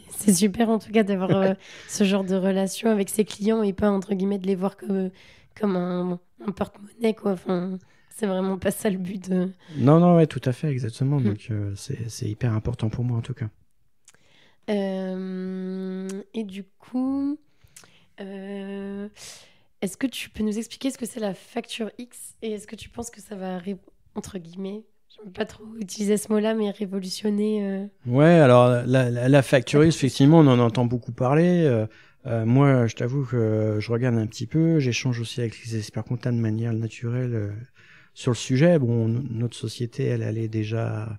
C: C'est super en tout cas d'avoir ce genre de relation avec ses clients et pas entre guillemets de les voir comme un porte-monnaie, quoi. Enfin, c'est vraiment pas ça le but.
B: Non, ouais, tout à fait, exactement. Donc c'est hyper important pour moi en tout cas.
C: Et du coup, est-ce que tu peux nous expliquer ce que c'est la facture X et est-ce que tu penses que ça va, entre guillemets, j'aime pas trop utiliser ce mot-là, mais révolutionner
B: Ouais, alors la facture X, effectivement, on en entend beaucoup parler. Moi, je t'avoue que je regarde un petit peu, j'échange aussi avec les experts comptables de manière naturelle sur le sujet. Bon, notre société, elle est déjà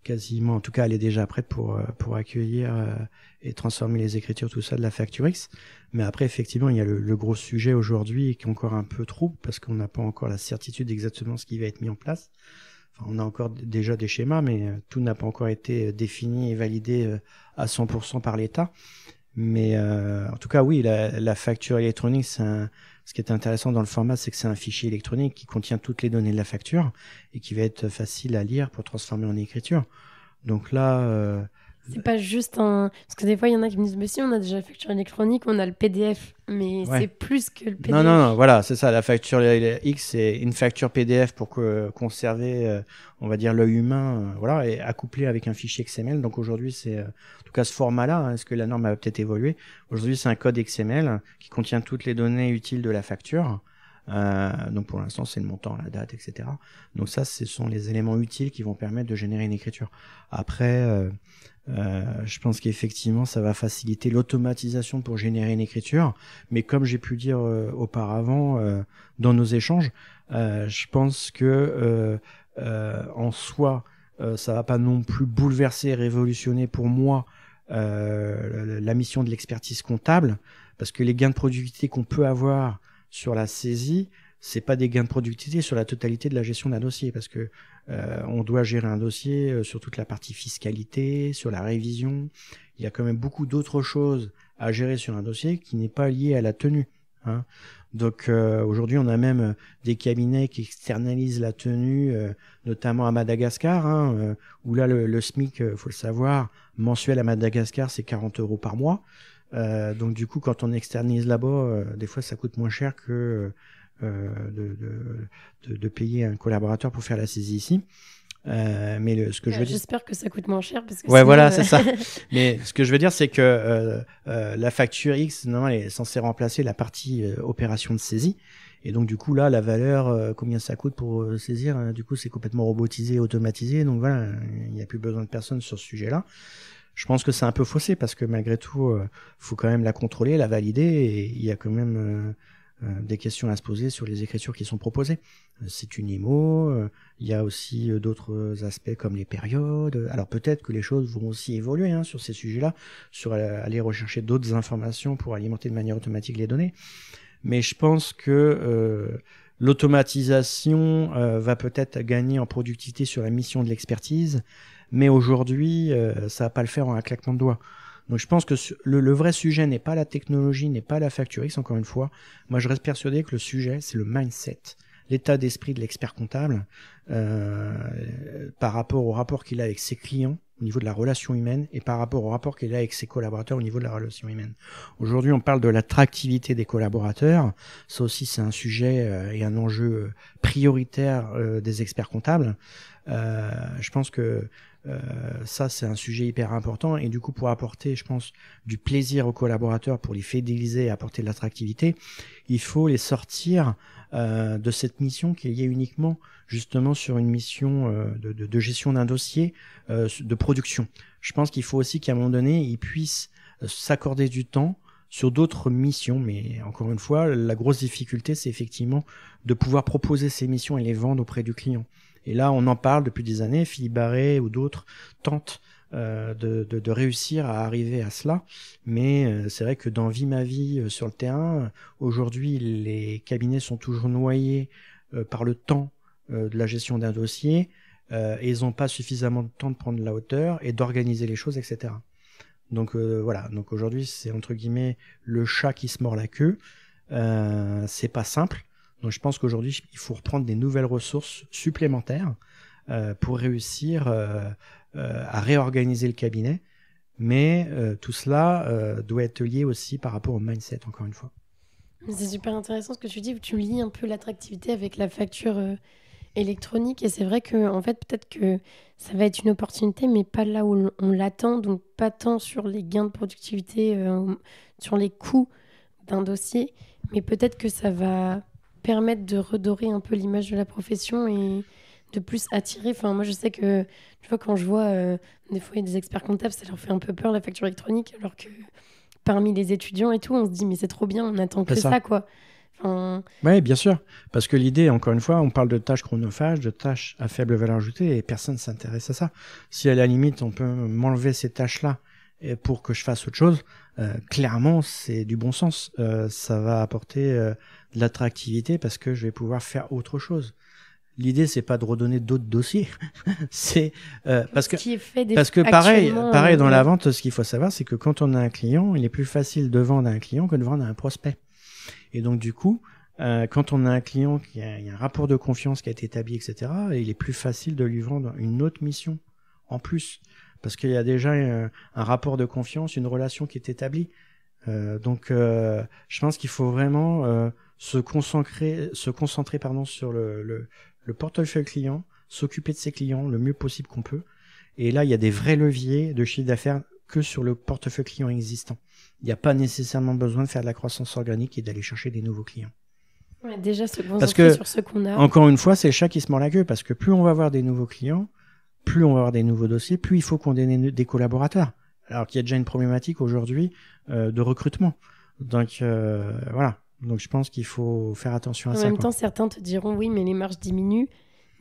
B: quasiment, en tout cas, elle est déjà prête pour accueillir et transformer les écritures, tout ça, de la facture X. Mais après, effectivement, il y a le gros sujet aujourd'hui qui est encore un peu trouble parce qu'on n'a pas encore la certitude exactement ce qui va être mis en place. Enfin, on a encore déjà des schémas, mais tout n'a pas encore été défini et validé à 100% par l'État. Mais en tout cas, oui, la facture électronique, ce qui est intéressant dans le format, c'est que c'est un fichier électronique qui contient toutes les données de la facture et qui va être facile à lire pour transformer en écriture. Donc là...
C: c'est pas juste un... Parce que des fois, il y en a qui me disent, mais si, on a déjà la facture électronique, on a le PDF. Mais ouais. C'est plus que le PDF.
B: Non, voilà, c'est ça. La facture X, c'est une facture PDF pour conserver, on va dire, l'œil humain, voilà, et accouplé avec un fichier XML. Donc aujourd'hui, c'est, en tout cas, ce format-là, hein, est-ce que la norme a peut-être évolué? Aujourd'hui, c'est un code XML qui contient toutes les données utiles de la facture. Donc pour l'instant, c'est le montant, la date, etc. Donc ça, ce sont les éléments utiles qui vont permettre de générer une écriture. Après... je pense qu'effectivement ça va faciliter l'automatisation pour générer une écriture, mais comme j'ai pu dire auparavant dans nos échanges, je pense que en soi ça va pas non plus bouleverser et révolutionner pour moi la mission de l'expertise comptable, parce que les gains de productivité qu'on peut avoir sur la saisie, c'est pas des gains de productivité sur la totalité de la gestion d'un dossier, parce que on doit gérer un dossier sur toute la partie fiscalité, sur la révision. Il y a quand même beaucoup d'autres choses à gérer sur un dossier qui n'est pas lié à la tenue, hein. Donc aujourd'hui, on a même des cabinets qui externalisent la tenue, notamment à Madagascar, hein, où là le SMIC, faut le savoir, mensuel à Madagascar, c'est 40 € par mois. Donc du coup, quand on externalise là-bas, des fois ça coûte moins cher que de payer un collaborateur pour faire la saisie ici. Mais ce que je veux dire...
C: J'espère que ça coûte moins cher. Parce que
B: ouais, sinon, voilà, c'est ça. Mais ce que je veux dire, c'est que la facture X, non, elle est censée remplacer la partie opération de saisie. Et donc, du coup, là, la valeur, combien ça coûte pour saisir, du coup, c'est complètement robotisé, automatisé. Donc, voilà, il n'y a plus besoin de personne sur ce sujet-là. Je pense que c'est un peu faussé parce que malgré tout, faut quand même la contrôler, la valider. Et il y a quand même... des questions à se poser sur les écritures qui sont proposées. C'est une IMO, il y a aussi d'autres aspects comme les périodes. Alors peut-être que les choses vont aussi évoluer sur ces sujets-là, sur aller rechercher d'autres informations pour alimenter de manière automatique les données. Mais je pense que l'automatisation va peut-être gagner en productivité sur la mission de l'expertise, mais aujourd'hui, ça va pas le faire en un claquement de doigts. Donc je pense que le vrai sujet n'est pas la technologie, n'est pas la Facturix, encore une fois. Moi, je reste persuadé que le sujet, c'est le mindset, l'état d'esprit de l'expert comptable par rapport au rapport qu'il a avec ses clients au niveau de la relation humaine et par rapport au rapport qu'il a avec ses collaborateurs au niveau de la relation humaine. Aujourd'hui, on parle de l'attractivité des collaborateurs. Ça aussi, c'est un sujet et un enjeu prioritaire des experts comptables. Je pense que ça, c'est un sujet hyper important et du coup, pour apporter, je pense, du plaisir aux collaborateurs, pour les fidéliser et apporter de l'attractivité, il faut les sortir de cette mission qui est liée uniquement justement sur une mission de gestion d'un dossier de production. Je pense qu'il faut aussi qu'à un moment donné, ils puissent s'accorder du temps sur d'autres missions, mais encore une fois, la grosse difficulté, c'est effectivement de pouvoir proposer ces missions et les vendre auprès du client. Et là, on en parle depuis des années. Philippe Barret ou d'autres tentent de réussir à arriver à cela. Mais c'est vrai que dans Vie ma vie sur le terrain, aujourd'hui, les cabinets sont toujours noyés par le temps de la gestion d'un dossier et ils n'ont pas suffisamment de temps de prendre la hauteur et d'organiser les choses, etc. Donc voilà. Donc aujourd'hui, c'est entre guillemets le chat qui se mord la queue. C'est pas simple. Donc je pense qu'aujourd'hui, il faut reprendre des nouvelles ressources supplémentaires pour réussir à réorganiser le cabinet. Mais tout cela doit être lié aussi par rapport au mindset, encore une fois.
C: C'est super intéressant ce que tu dis, où tu lis un peu l'attractivité avec la facture électronique. Et c'est vrai que en fait, peut-être que ça va être une opportunité, mais pas là où on l'attend. Donc pas tant sur les gains de productivité, sur les coûts d'un dossier, mais peut-être que ça va permettre de redorer un peu l'image de la profession et de plus attirer. Enfin, moi, je sais que, tu vois, quand je vois des fois, il y a des experts comptables, ça leur fait un peu peur, la facture électronique, alors que parmi les étudiants et tout, on se dit, mais c'est trop bien, on attend que ça, quoi. Enfin...
B: Oui, bien sûr. Parce que l'idée, encore une fois, on parle de tâches chronophages, de tâches à faible valeur ajoutée, et personne ne s'intéresse à ça. Si à la limite, on peut m'enlever ces tâches-là pour que je fasse autre chose, clairement, c'est du bon sens. Ça va apporter de l'attractivité parce que je vais pouvoir faire autre chose. L'idée, c'est pas de redonner d'autres dossiers. C'est parce que pareil dans la vente, ce qu'il faut savoir, c'est que quand on a un client, il est plus facile de vendre à un client que de vendre à un prospect. Et donc du coup, quand on a un client il y a un rapport de confiance qui a été établi, etc., il est plus facile de lui vendre une autre mission en plus, parce qu'il y a déjà un rapport de confiance, une relation qui est établie. Donc, je pense qu'il faut vraiment se concentrer sur le portefeuille client, s'occuper de ses clients le mieux possible qu'on peut. Et là, il y a des vrais leviers de chiffre d'affaires que sur le portefeuille client existant. Il n'y a pas nécessairement besoin de faire de la croissance organique et d'aller chercher des nouveaux clients.
C: Ouais, déjà, se concentrer sur ce qu'on a.
B: Encore une fois, c'est le chat qui se mord la queue, parce que plus on va avoir des nouveaux clients, plus on va avoir des nouveaux dossiers, plus il faut qu'on ait des collaborateurs. Alors qu'il y a déjà une problématique aujourd'hui de recrutement. Donc voilà. Donc je pense qu'il faut faire attention à ça.
C: En même temps, certains te diront oui, mais les marges diminuent.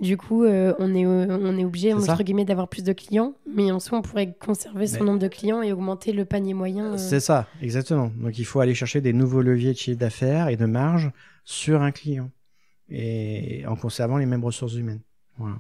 C: Du coup, on est obligé, entre guillemets, d'avoir plus de clients. Mais en soi, on pourrait conserver son nombre de clients et augmenter le panier moyen.
B: C'est ça, exactement. Donc il faut aller chercher des nouveaux leviers de chiffre d'affaires et de marge sur un client. Et en conservant les mêmes ressources humaines. Voilà.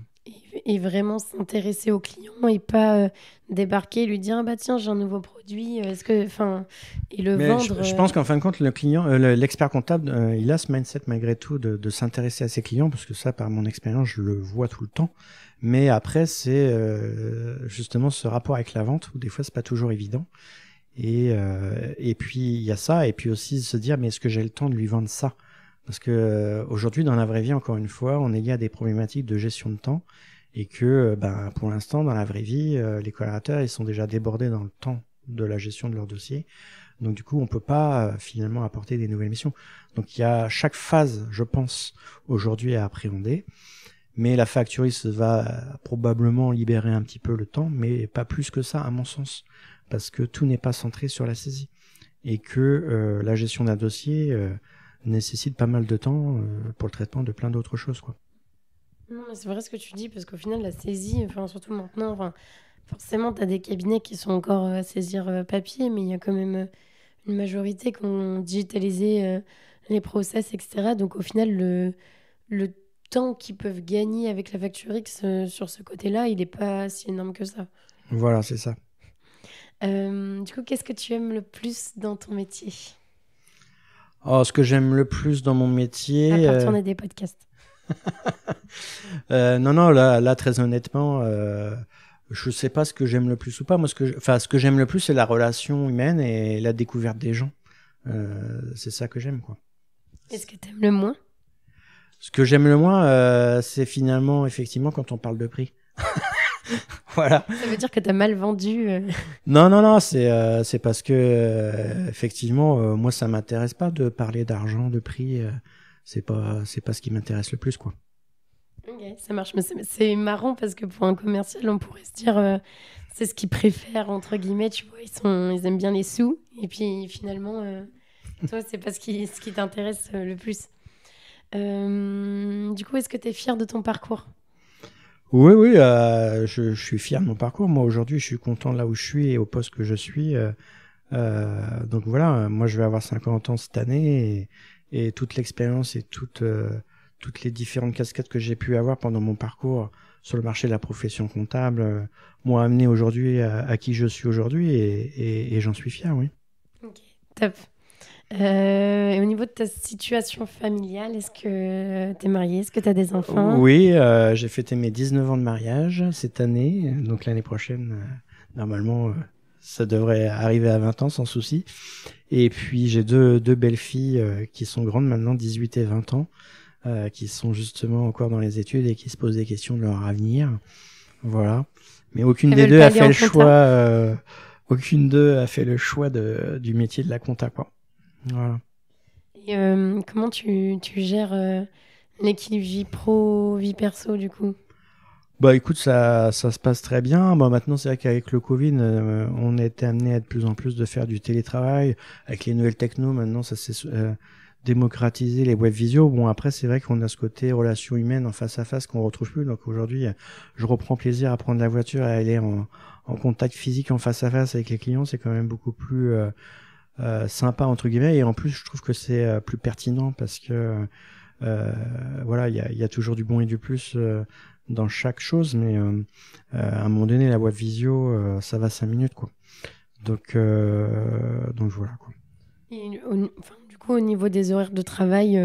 C: Et vraiment s'intéresser au client et pas débarquer et lui dire ah bah tiens j'ai un nouveau produit et le vendre.
B: Je pense qu'en fin de compte le client l'expert comptable il a ce mindset malgré tout de s'intéresser à ses clients, parce que ça par mon expérience je le vois tout le temps, mais après c'est justement ce rapport avec la vente où des fois c'est pas toujours évident, et puis il y a ça, et puis aussi se dire mais est-ce que j'ai le temps de lui vendre ça? Parce que aujourd'hui, dans la vraie vie, encore une fois, on est lié à des problématiques de gestion de temps, et que, pour l'instant, dans la vraie vie, les collaborateurs, ils sont déjà débordés dans le temps de la gestion de leur dossier. Donc, du coup, on peut pas finalement apporter des nouvelles missions. Donc, il y a chaque phase, je pense, aujourd'hui à appréhender. Mais la Facturix va probablement libérer un petit peu le temps, mais pas plus que ça, à mon sens, parce que tout n'est pas centré sur la saisie, et que la gestion d'un dossier nécessite pas mal de temps pour le traitement de plein d'autres choses, quoi.
C: Non, mais c'est vrai ce que tu dis, parce qu'au final, la saisie, enfin, surtout maintenant, enfin, forcément, tu as des cabinets qui sont encore à saisir papier, mais il y a quand même une majorité qui ont digitalisé les process, etc. Donc, au final, le temps qu'ils peuvent gagner avec la Facture X sur ce côté-là, il n'est pas si énorme que ça.
B: Voilà, c'est ça.
C: Du coup, qu'est-ce que tu aimes le plus dans ton métier?
B: Oh, ce que j'aime le plus dans mon métier...
C: À part tourner des podcasts.
B: Non, là, très honnêtement, je sais pas ce que j'aime le plus ou pas. Moi, ce que j'aime le plus, c'est la relation humaine et la découverte des gens. C'est ça que j'aime, quoi.
C: Est-ce que t'aimes le moins?
B: Ce que j'aime le moins, c'est finalement, effectivement, quand on parle de prix. Voilà.
C: Ça veut dire que t'as mal vendu.
B: Non, c'est parce que, effectivement, moi, ça m'intéresse pas de parler d'argent, de prix. C'est pas ce qui m'intéresse le plus, quoi.
C: Ok, ça marche. Mais c'est marrant parce que pour un commercial, on pourrait se dire c'est ce qu'ils préfèrent, entre guillemets, tu vois, ils aiment bien les sous. Et puis finalement, toi, c'est pas ce qui t'intéresse le plus. Du coup, est-ce que tu es fier de ton parcours?
B: Oui, je suis fier de mon parcours. Moi, aujourd'hui, je suis content là où je suis et au poste que je suis. Donc voilà, moi, je vais avoir 50 ans cette année et toute l'expérience et toutes les différentes casquettes que j'ai pu avoir pendant mon parcours sur le marché de la profession comptable m'ont amené aujourd'hui à qui je suis aujourd'hui et j'en suis fier, oui.
C: Ok, top. Et au niveau de ta situation familiale, est-ce que tu es marié? Est-ce que tu as des enfants?
B: Oui, j'ai fêté mes 19 ans de mariage cette année, donc l'année prochaine, normalement, ça devrait arriver à 20 ans sans souci. Et puis j'ai deux belles filles qui sont grandes maintenant, 18 et 20 ans, qui sont justement encore dans les études et qui se posent des questions de leur avenir. Voilà. Mais aucune des deux a fait le choix. Aucune d'eux a fait le choix du métier de la compta, quoi. Voilà.
C: Et comment tu gères l'équilibre vie pro, vie perso, du coup?
B: Bah écoute, ça se passe très bien. Bah maintenant, c'est vrai qu'avec le Covid, on a été amené à de plus en plus de faire du télétravail. Avec les nouvelles techno, maintenant, ça s'est démocratisé, les web visio. Bon, après, c'est vrai qu'on a ce côté relation humaine en face à face qu'on retrouve plus. Donc aujourd'hui, je reprends plaisir à prendre la voiture et à aller en contact physique en face à face avec les clients. C'est quand même beaucoup plus sympa, entre guillemets. Et en plus, je trouve que c'est plus pertinent parce que voilà, il y a toujours du bon et du plus dans chaque chose, mais à un moment donné, la web visio, ça va 5 minutes, quoi. Donc voilà, quoi.
C: Et, du coup, au niveau des horaires de travail,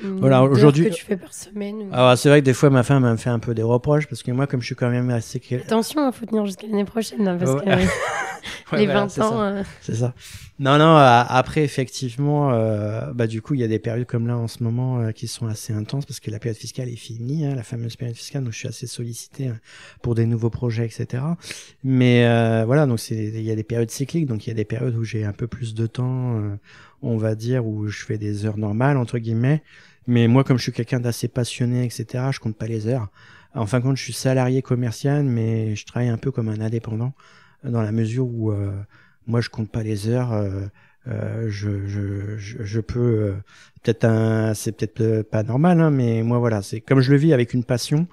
B: voilà, aujourd'hui,
C: que tu fais par semaine ou...
B: Alors c'est vrai que des fois ma femme me fait un peu des reproches parce que moi, comme je suis quand même assez...
C: Attention, il faut tenir jusqu'à l'année prochaine, là, parce que
B: ouais,
C: les
B: voilà,
C: 20 ans...
B: C'est ça. Non, après, effectivement, bah du coup, il y a des périodes comme là en ce moment qui sont assez intenses parce que la période fiscale est finie, hein, la fameuse période fiscale, donc je suis assez sollicité pour des nouveaux projets, etc. Mais voilà, donc il y a des périodes cycliques, donc il y a des périodes où j'ai un peu plus de temps, on va dire, où je fais des heures normales, entre guillemets. Mais moi, comme je suis quelqu'un d'assez passionné, etc., je compte pas les heures. En fin de compte, je suis salarié commercial, mais je travaille un peu comme un indépendant, dans la mesure où moi, je compte pas les heures. Je peux c'est peut-être pas normal, hein, mais moi, voilà, c'est comme je le vis avec une passion.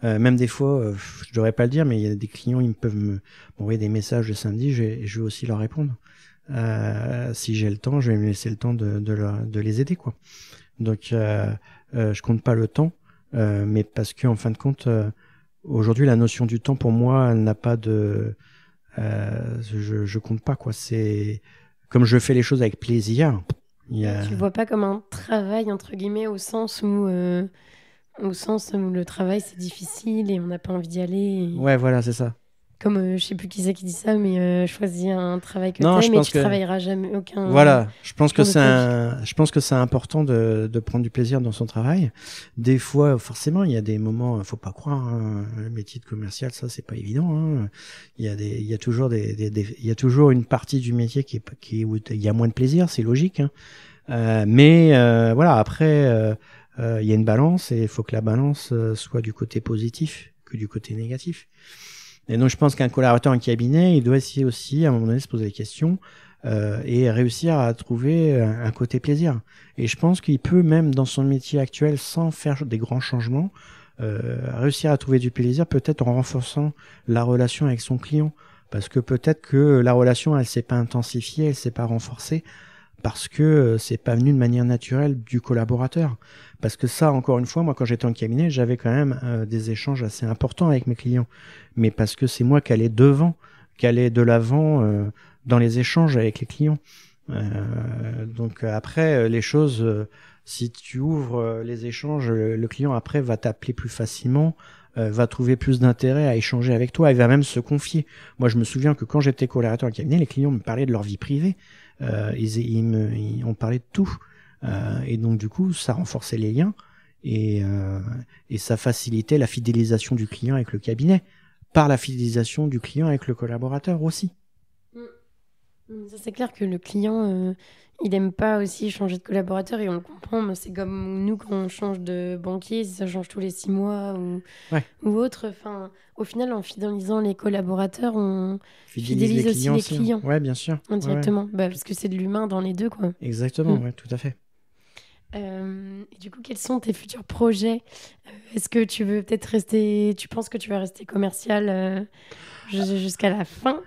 B: Même des fois, je devrais pas le dire, mais il y a des clients, ils peuvent m'envoyer des messages le samedi, je vais aussi leur répondre. Si j'ai le temps, je vais me laisser le temps de les aider, quoi. Donc je compte pas le temps, mais parce que en fin de compte, aujourd'hui la notion du temps pour moi, elle n'a pas de, je compte pas, quoi. C'est comme je fais les choses avec plaisir. Tu
C: le vois pas comme un travail entre guillemets au sens où le travail c'est difficile et on n'a pas envie d'y aller.
B: Ouais, voilà, c'est ça.
C: Comme je sais plus qui c'est qui dit ça, mais choisis un travail que t'aimes et tu travailleras jamais aucun.
B: Voilà, je pense que c'est important de prendre du plaisir dans son travail. Des fois, forcément, il y a des moments, faut pas croire, hein, le métier de commercial, ça c'est pas évident. Hein. Il y a toujours il y a toujours une partie du métier où il y a moins de plaisir, c'est logique. Hein. Mais voilà, après, il y a une balance et il faut que la balance soit du côté positif que du côté négatif. Et donc, je pense qu'un collaborateur en cabinet, il doit essayer aussi, à un moment donné, se poser des questions. et réussir à trouver un côté plaisir. Et je pense qu'il peut même dans son métier actuel, sans faire des grands changements, réussir à trouver du plaisir, peut-être en renforçant la relation avec son client. Parce que peut-être que la relation, elle s'est pas intensifiée, elle s'est pas renforcée, parce que c'est pas venu de manière naturelle du collaborateur. Parce que ça, encore une fois, moi, quand j'étais en cabinet, j'avais quand même des échanges assez importants avec mes clients. Mais parce que c'est moi qui allais de l'avant dans les échanges avec les clients. Donc après, les choses, si tu ouvres les échanges, le client après va t'appeler plus facilement, va trouver plus d'intérêt à échanger avec toi, il va même se confier. Moi, je me souviens que quand j'étais collaborateur en cabinet, les clients me parlaient de leur vie privée, on parlait de tout. Et donc du coup, ça renforçait les liens et ça facilitait la fidélisation du client avec le cabinet, par la fidélisation du client avec le collaborateur aussi.
C: Ça, c'est clair que le client, il aime pas aussi changer de collaborateur et on le comprend. Mais c'est comme nous quand on change de banquier, si ça change tous les 6 mois ou autre. Enfin, au final, en fidélisant les collaborateurs, on fidélise aussi les clients.
B: Ouais, bien sûr.
C: Indirectement,
B: Ouais.
C: Bah, parce que c'est de l'humain dans les deux, quoi.
B: Exactement, ouais, tout à fait.
C: Et du coup, quels sont tes futurs projets? Est-ce que tu veux peut-être rester... Tu penses que tu vas rester commercial jusqu'à la fin?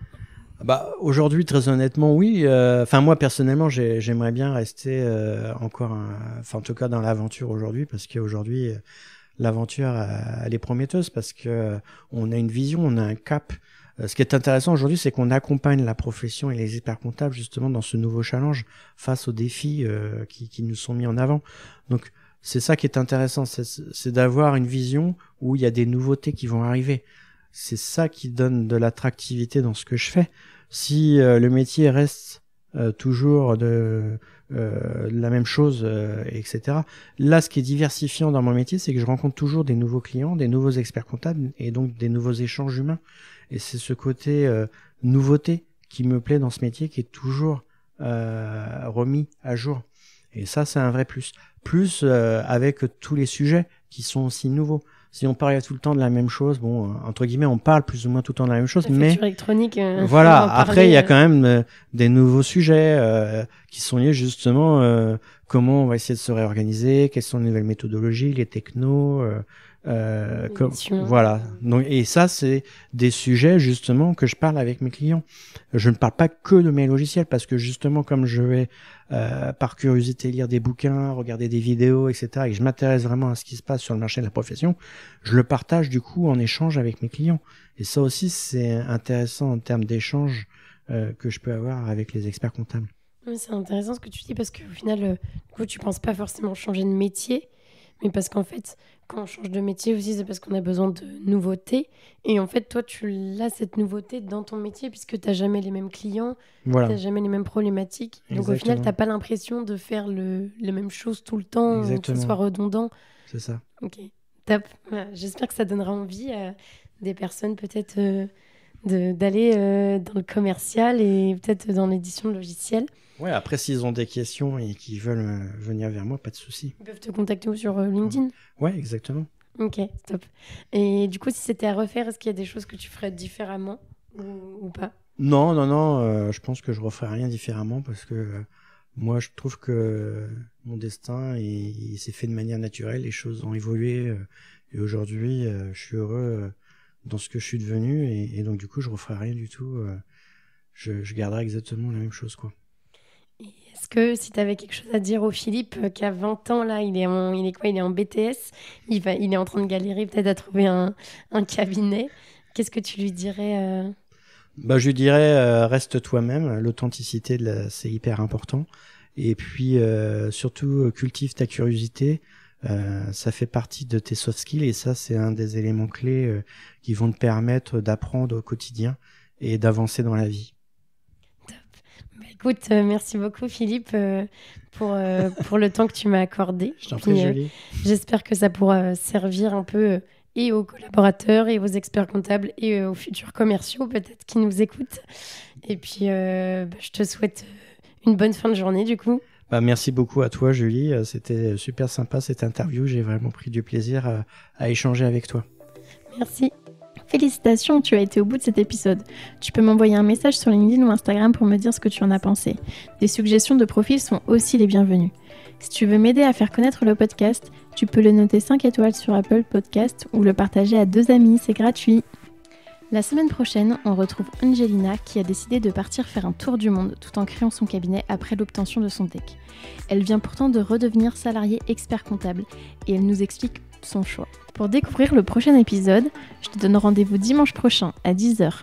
B: Bah, aujourd'hui, très honnêtement, oui. Enfin, moi, personnellement, j'aimerais bien rester encore, en tout cas dans l'aventure aujourd'hui, parce qu'aujourd'hui, l'aventure, elle est prometteuse, parce que on a une vision, on a un cap. Ce qui est intéressant aujourd'hui, c'est qu'on accompagne la profession et les experts comptables justement dans ce nouveau challenge face aux défis qui nous sont mis en avant. Donc, c'est ça qui est intéressant, c'est d'avoir une vision où il y a des nouveautés qui vont arriver. C'est ça qui donne de l'attractivité dans ce que je fais. Si le métier reste toujours de la même chose, etc. Là, ce qui est diversifiant dans mon métier, c'est que je rencontre toujours des nouveaux clients, des nouveaux experts comptables et donc des nouveaux échanges humains. Et c'est ce côté nouveauté qui me plaît dans ce métier, qui est toujours remis à jour. Et ça, c'est un vrai plus. Plus avec tous les sujets qui sont aussi nouveaux. Si on parle tout le temps de la même chose, bon, entre guillemets, on parle plus ou moins tout le temps de la même chose,
C: la
B: mais
C: électronique,
B: voilà. Après, il y a quand même des nouveaux sujets qui sont liés justement comment on va essayer de se réorganiser, quelles sont les nouvelles méthodologies, les technos, voilà. Donc, et ça, c'est des sujets justement que je parle avec mes clients. Je ne parle pas que de mes logiciels parce que justement, comme je vais par curiosité lire des bouquins, regarder des vidéos, etc., et que je m'intéresse vraiment à ce qui se passe sur le marché de la profession, je le partage du coup en échange avec mes clients. Et ça aussi, c'est intéressant en termes d'échange que je peux avoir avec les experts comptables.
C: Oui, c'est intéressant ce que tu dis parce qu'au final, du coup, tu penses pas forcément changer de métier, mais parce qu'en fait, quand on change de métier aussi, c'est parce qu'on a besoin de nouveautés. Et en fait, toi, tu as cette nouveauté dans ton métier puisque tu n'as jamais les mêmes clients,
B: voilà.
C: Tu n'as jamais les mêmes problématiques.
B: Exactement.
C: Donc au final, tu n'as pas l'impression de faire les mêmes choses tout le temps, que ce soit redondant.
B: C'est ça.
C: Ok, top. Voilà. J'espère que ça donnera envie à des personnes peut-être d'aller dans le commercial et peut-être dans l'édition de logiciels.
B: Ouais, après, s'ils ont des questions et qu'ils veulent venir vers moi, pas de souci.
C: Ils peuvent te contacter ou sur LinkedIn?
B: Ouais, exactement.
C: Ok, top. Et du coup, si c'était à refaire, est-ce qu'il y a des choses que tu ferais différemment ou pas?
B: Non, je pense que je referais rien différemment parce que moi, je trouve que mon destin, il s'est fait de manière naturelle, les choses ont évolué et aujourd'hui, je suis heureux dans ce que je suis devenu et donc du coup, je referai rien du tout. Je garderai exactement la même chose, quoi.
C: Est-ce que si tu avais quelque chose à dire au Philippe qui a 20 ans, là, il est en BTS, il est en train de galérer peut-être à trouver un cabinet, qu'est-ce que tu lui dirais
B: Je lui dirais reste toi-même, l'authenticité, c'est hyper important. Et puis surtout cultive ta curiosité, ça fait partie de tes soft skills et ça c'est un des éléments clés qui vont te permettre d'apprendre au quotidien et d'avancer dans la vie.
C: Écoute, merci beaucoup Philippe pour le temps que tu m'as accordé.
B: Je t'en prie, Julie.
C: J'espère que ça pourra servir un peu et aux collaborateurs et aux experts comptables et aux futurs commerciaux peut-être qui nous écoutent. Et puis, je te souhaite une bonne fin de journée du coup.
B: Merci beaucoup à toi Julie, c'était super sympa cette interview, j'ai vraiment pris du plaisir à échanger avec toi.
C: Merci.
A: Félicitations, tu as été au bout de cet épisode. Tu peux m'envoyer un message sur LinkedIn ou Instagram pour me dire ce que tu en as pensé. Des suggestions de profils sont aussi les bienvenues. Si tu veux m'aider à faire connaître le podcast, tu peux le noter 5 étoiles sur Apple Podcast ou le partager à 2 amis, c'est gratuit. La semaine prochaine, on retrouve Angelina qui a décidé de partir faire un tour du monde tout en créant son cabinet après l'obtention de son DEC. Elle vient pourtant de redevenir salariée expert comptable et elle nous explique son choix. Pour découvrir le prochain épisode, je te donne rendez-vous dimanche prochain à 10h